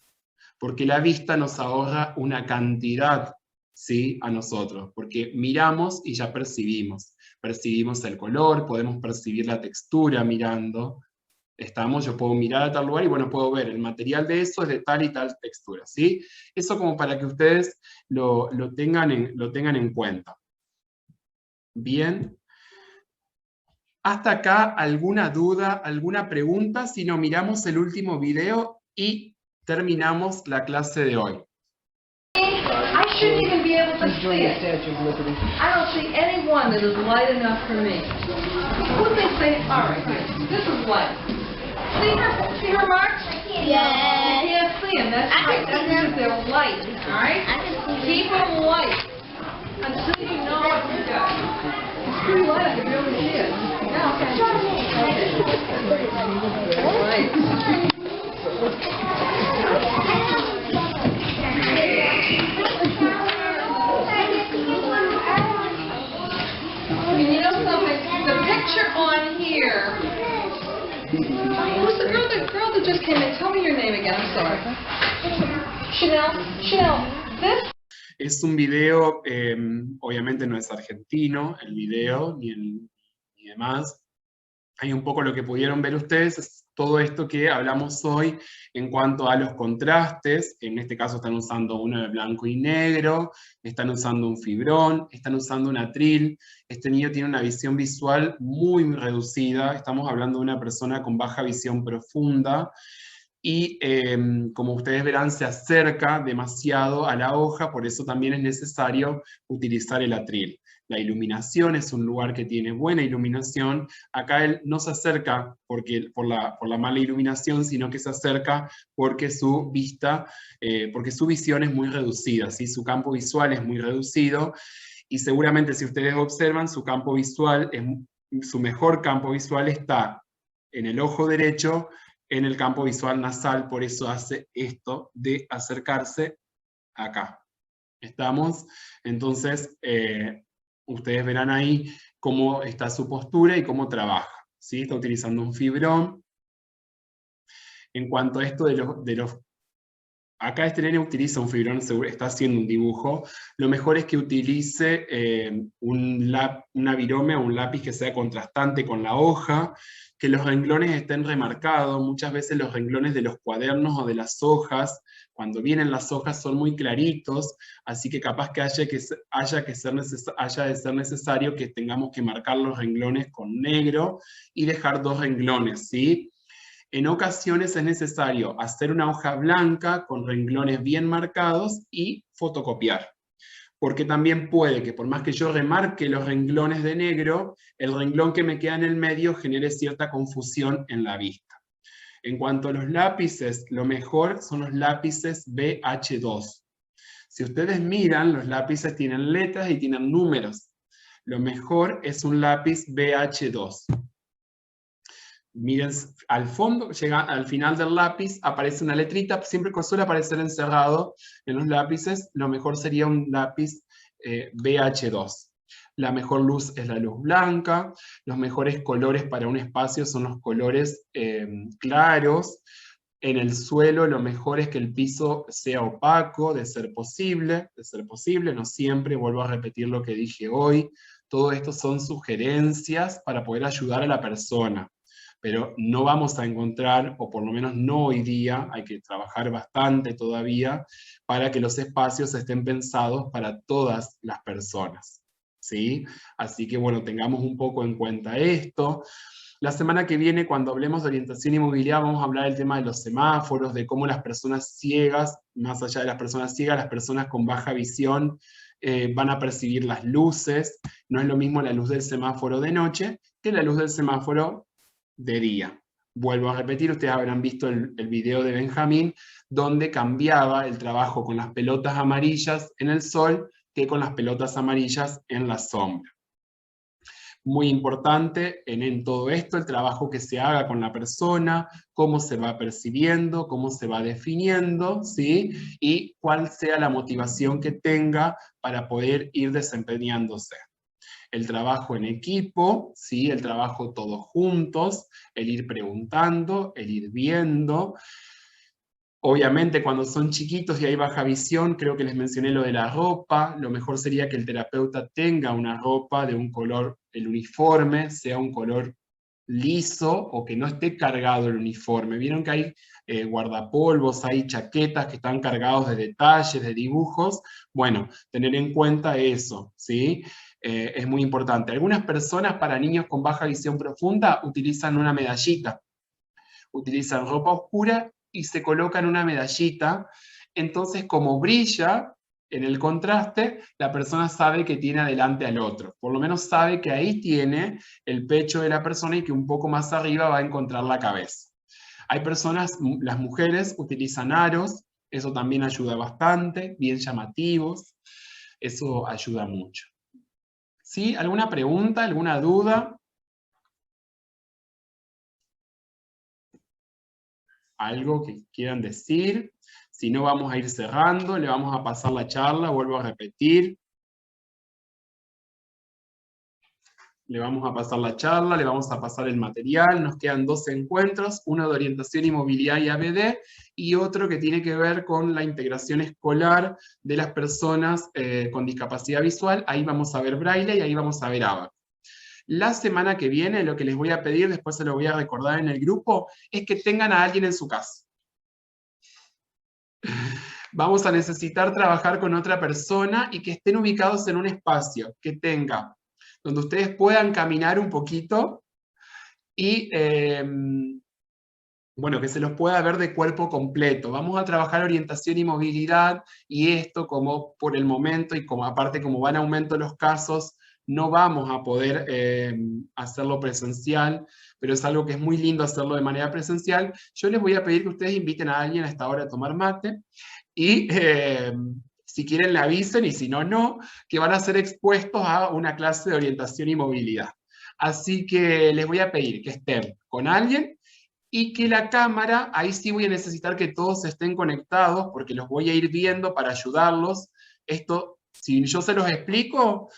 Porque la vista nos ahorra una cantidad, ¿sí?, a nosotros. Porque miramos y ya percibimos. Percibimos el color, podemos percibir la textura mirando. Yo puedo mirar a tal lugar y bueno, puedo ver el material de eso es de tal y tal textura, ¿sí? Eso como para que ustedes lo tengan en cuenta. Bien. Hasta acá, ¿alguna duda, alguna pregunta? Si no, miramos el último video y terminamos la clase de hoy. I shouldn't even be able to see it. I don't see anyone that is light enough for me. Who thinks they are right here? This is light. See her marks? Yeah. You can't see them, that's right. That's because they're light, all right? Keep them light until you know what you got. It's pretty light, I can barely see it. Yeah, okay. Right. You know something? The picture on here. Who's the girl that just came in? Tell me your name again. I'm sorry. Chanel. This. Es un video, obviamente no es argentino, el video, ni demás. Hay un poco lo que pudieron ver ustedes, es todo esto que hablamos hoy en cuanto a los contrastes. En este caso están usando uno de blanco y negro, están usando un fibrón, están usando un atril. Este niño tiene una visión visual muy reducida, estamos hablando de una persona con baja visión profunda, y como ustedes verán se acerca demasiado a la hoja, por eso también es necesario utilizar el atril. La iluminación es un lugar que tiene buena iluminación. Acá él no se acerca por la mala iluminación, sino que se acerca porque su visión es muy reducida, ¿sí? Su campo visual es muy reducido, y seguramente si ustedes observan, su mejor campo visual está en el ojo derecho, en el campo visual nasal, por eso hace esto de acercarse acá. ¿Estamos? Entonces, ustedes verán ahí cómo está su postura y cómo trabaja. ¿sí? Está utilizando un fibrón. En cuanto a esto de los acá este nene utiliza un fibrón, está haciendo un dibujo. Lo mejor es que utilice una virome o un lápiz que sea contrastante con la hoja, que los renglones estén remarcados. Muchas veces los renglones de los cuadernos o de las hojas, cuando vienen las hojas, son muy claritos, así que capaz que haya de ser necesario que tengamos que marcar los renglones con negro y dejar 2 renglones, ¿sí? En ocasiones es necesario hacer una hoja blanca con renglones bien marcados y fotocopiar. Porque también puede que por más que yo remarque los renglones de negro, el renglón que me queda en el medio genere cierta confusión en la vista. En cuanto a los lápices, lo mejor son los lápices BH2. Si ustedes miran, los lápices tienen letras y tienen números. Lo mejor es un lápiz BH2. Miren, al fondo, llega al final del lápiz, aparece una letrita, siempre suele aparecer encerrado en los lápices. Lo mejor sería un lápiz BH2. La mejor luz es la luz blanca. Los mejores colores para un espacio son los colores claros. En el suelo lo mejor es que el piso sea opaco, de ser posible, no siempre, vuelvo a repetir lo que dije hoy. Todo esto son sugerencias para poder ayudar a la persona. Pero no vamos a encontrar, o por lo menos no hoy día, hay que trabajar bastante todavía, para que los espacios estén pensados para todas las personas, ¿sí? Así que bueno, tengamos un poco en cuenta esto. La semana que viene, cuando hablemos de orientación y movilidad, vamos a hablar del tema de los semáforos, de cómo las personas ciegas, más allá de las personas ciegas, las personas con baja visión, van a percibir las luces. No es lo mismo la luz del semáforo de noche que la luz del semáforo de día. Vuelvo a repetir, ustedes habrán visto el video de Benjamín, donde cambiaba el trabajo con las pelotas amarillas en el sol que con las pelotas amarillas en la sombra. Muy importante en todo esto el trabajo que se haga con la persona, cómo se va percibiendo, cómo se va definiendo, ¿sí? Y cuál sea la motivación que tenga para poder ir desempeñándose. El trabajo en equipo, ¿sí? El trabajo todos juntos, el ir preguntando, el ir viendo. Obviamente cuando son chiquitos y hay baja visión, creo que les mencioné lo de la ropa, lo mejor sería que el terapeuta tenga una ropa de un color, el uniforme, sea un color liso o que no esté cargado el uniforme. Vieron que hay guardapolvos, hay chaquetas que están cargados de detalles, de dibujos. Bueno, tener en cuenta eso, ¿sí? Es muy importante. Algunas personas para niños con baja visión profunda utilizan una medallita. Utilizan ropa oscura y se colocan una medallita. Entonces, como brilla en el contraste, la persona sabe que tiene adelante al otro. Por lo menos sabe que ahí tiene el pecho de la persona y que un poco más arriba va a encontrar la cabeza. Hay personas, las mujeres utilizan aros, eso también ayuda bastante, bien llamativos, eso ayuda mucho. ¿Sí? ¿Alguna pregunta, alguna duda? ¿Algo que quieran decir? Si no, vamos a ir cerrando, le vamos a pasar la charla, vuelvo a repetir. Le vamos a pasar la charla, le vamos a pasar el material, nos quedan 2 encuentros, uno de orientación y movilidad y ABD, y otro que tiene que ver con la integración escolar de las personas con discapacidad visual. Ahí vamos a ver braille y ahí vamos a ver abaco. La semana que viene, lo que les voy a pedir, después se lo voy a recordar en el grupo, es que tengan a alguien en su casa. Vamos a necesitar trabajar con otra persona y que estén ubicados en un espacio que tenga, donde ustedes puedan caminar un poquito y, bueno, que se los pueda ver de cuerpo completo. Vamos a trabajar orientación y movilidad, y esto como por el momento, y como aparte como van a aumento los casos, no vamos a poder hacerlo presencial, pero es algo que es muy lindo hacerlo de manera presencial. Yo les voy a pedir que ustedes inviten a alguien a esta hora a tomar mate, y si quieren le avisen, y si no, no, que van a ser expuestos a una clase de orientación y movilidad. Así que les voy a pedir que estén con alguien, y que la cámara, ahí sí voy a necesitar que todos estén conectados, porque los voy a ir viendo para ayudarlos. Esto, si yo se los explico,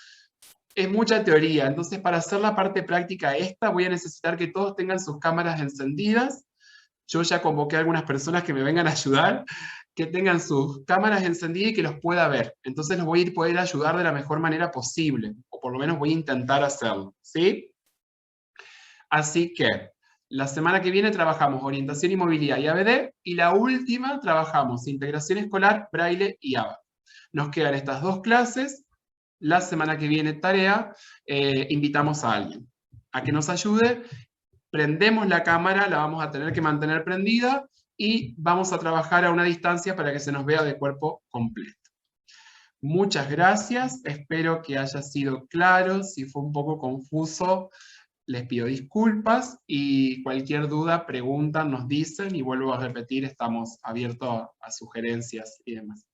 es mucha teoría, entonces para hacer la parte práctica esta voy a necesitar que todos tengan sus cámaras encendidas. Yo ya convoqué a algunas personas que me vengan a ayudar, que tengan sus cámaras encendidas y que los pueda ver. Entonces los voy a poder ayudar de la mejor manera posible, o por lo menos voy a intentar hacerlo, ¿sí? Así que la semana que viene trabajamos orientación y movilidad y ABD, y la última trabajamos integración escolar, braille y ABA. Nos quedan estas 2 clases. La semana que viene tarea, invitamos a alguien a que nos ayude, prendemos la cámara, la vamos a tener que mantener prendida, y vamos a trabajar a una distancia para que se nos vea de cuerpo completo. Muchas gracias, espero que haya sido claro. Si fue un poco confuso, les pido disculpas, y cualquier duda, preguntan, nos dicen, y vuelvo a repetir, estamos abiertos a sugerencias y demás.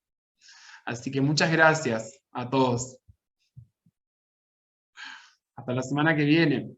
Así que muchas gracias a todos. Hasta la semana que viene.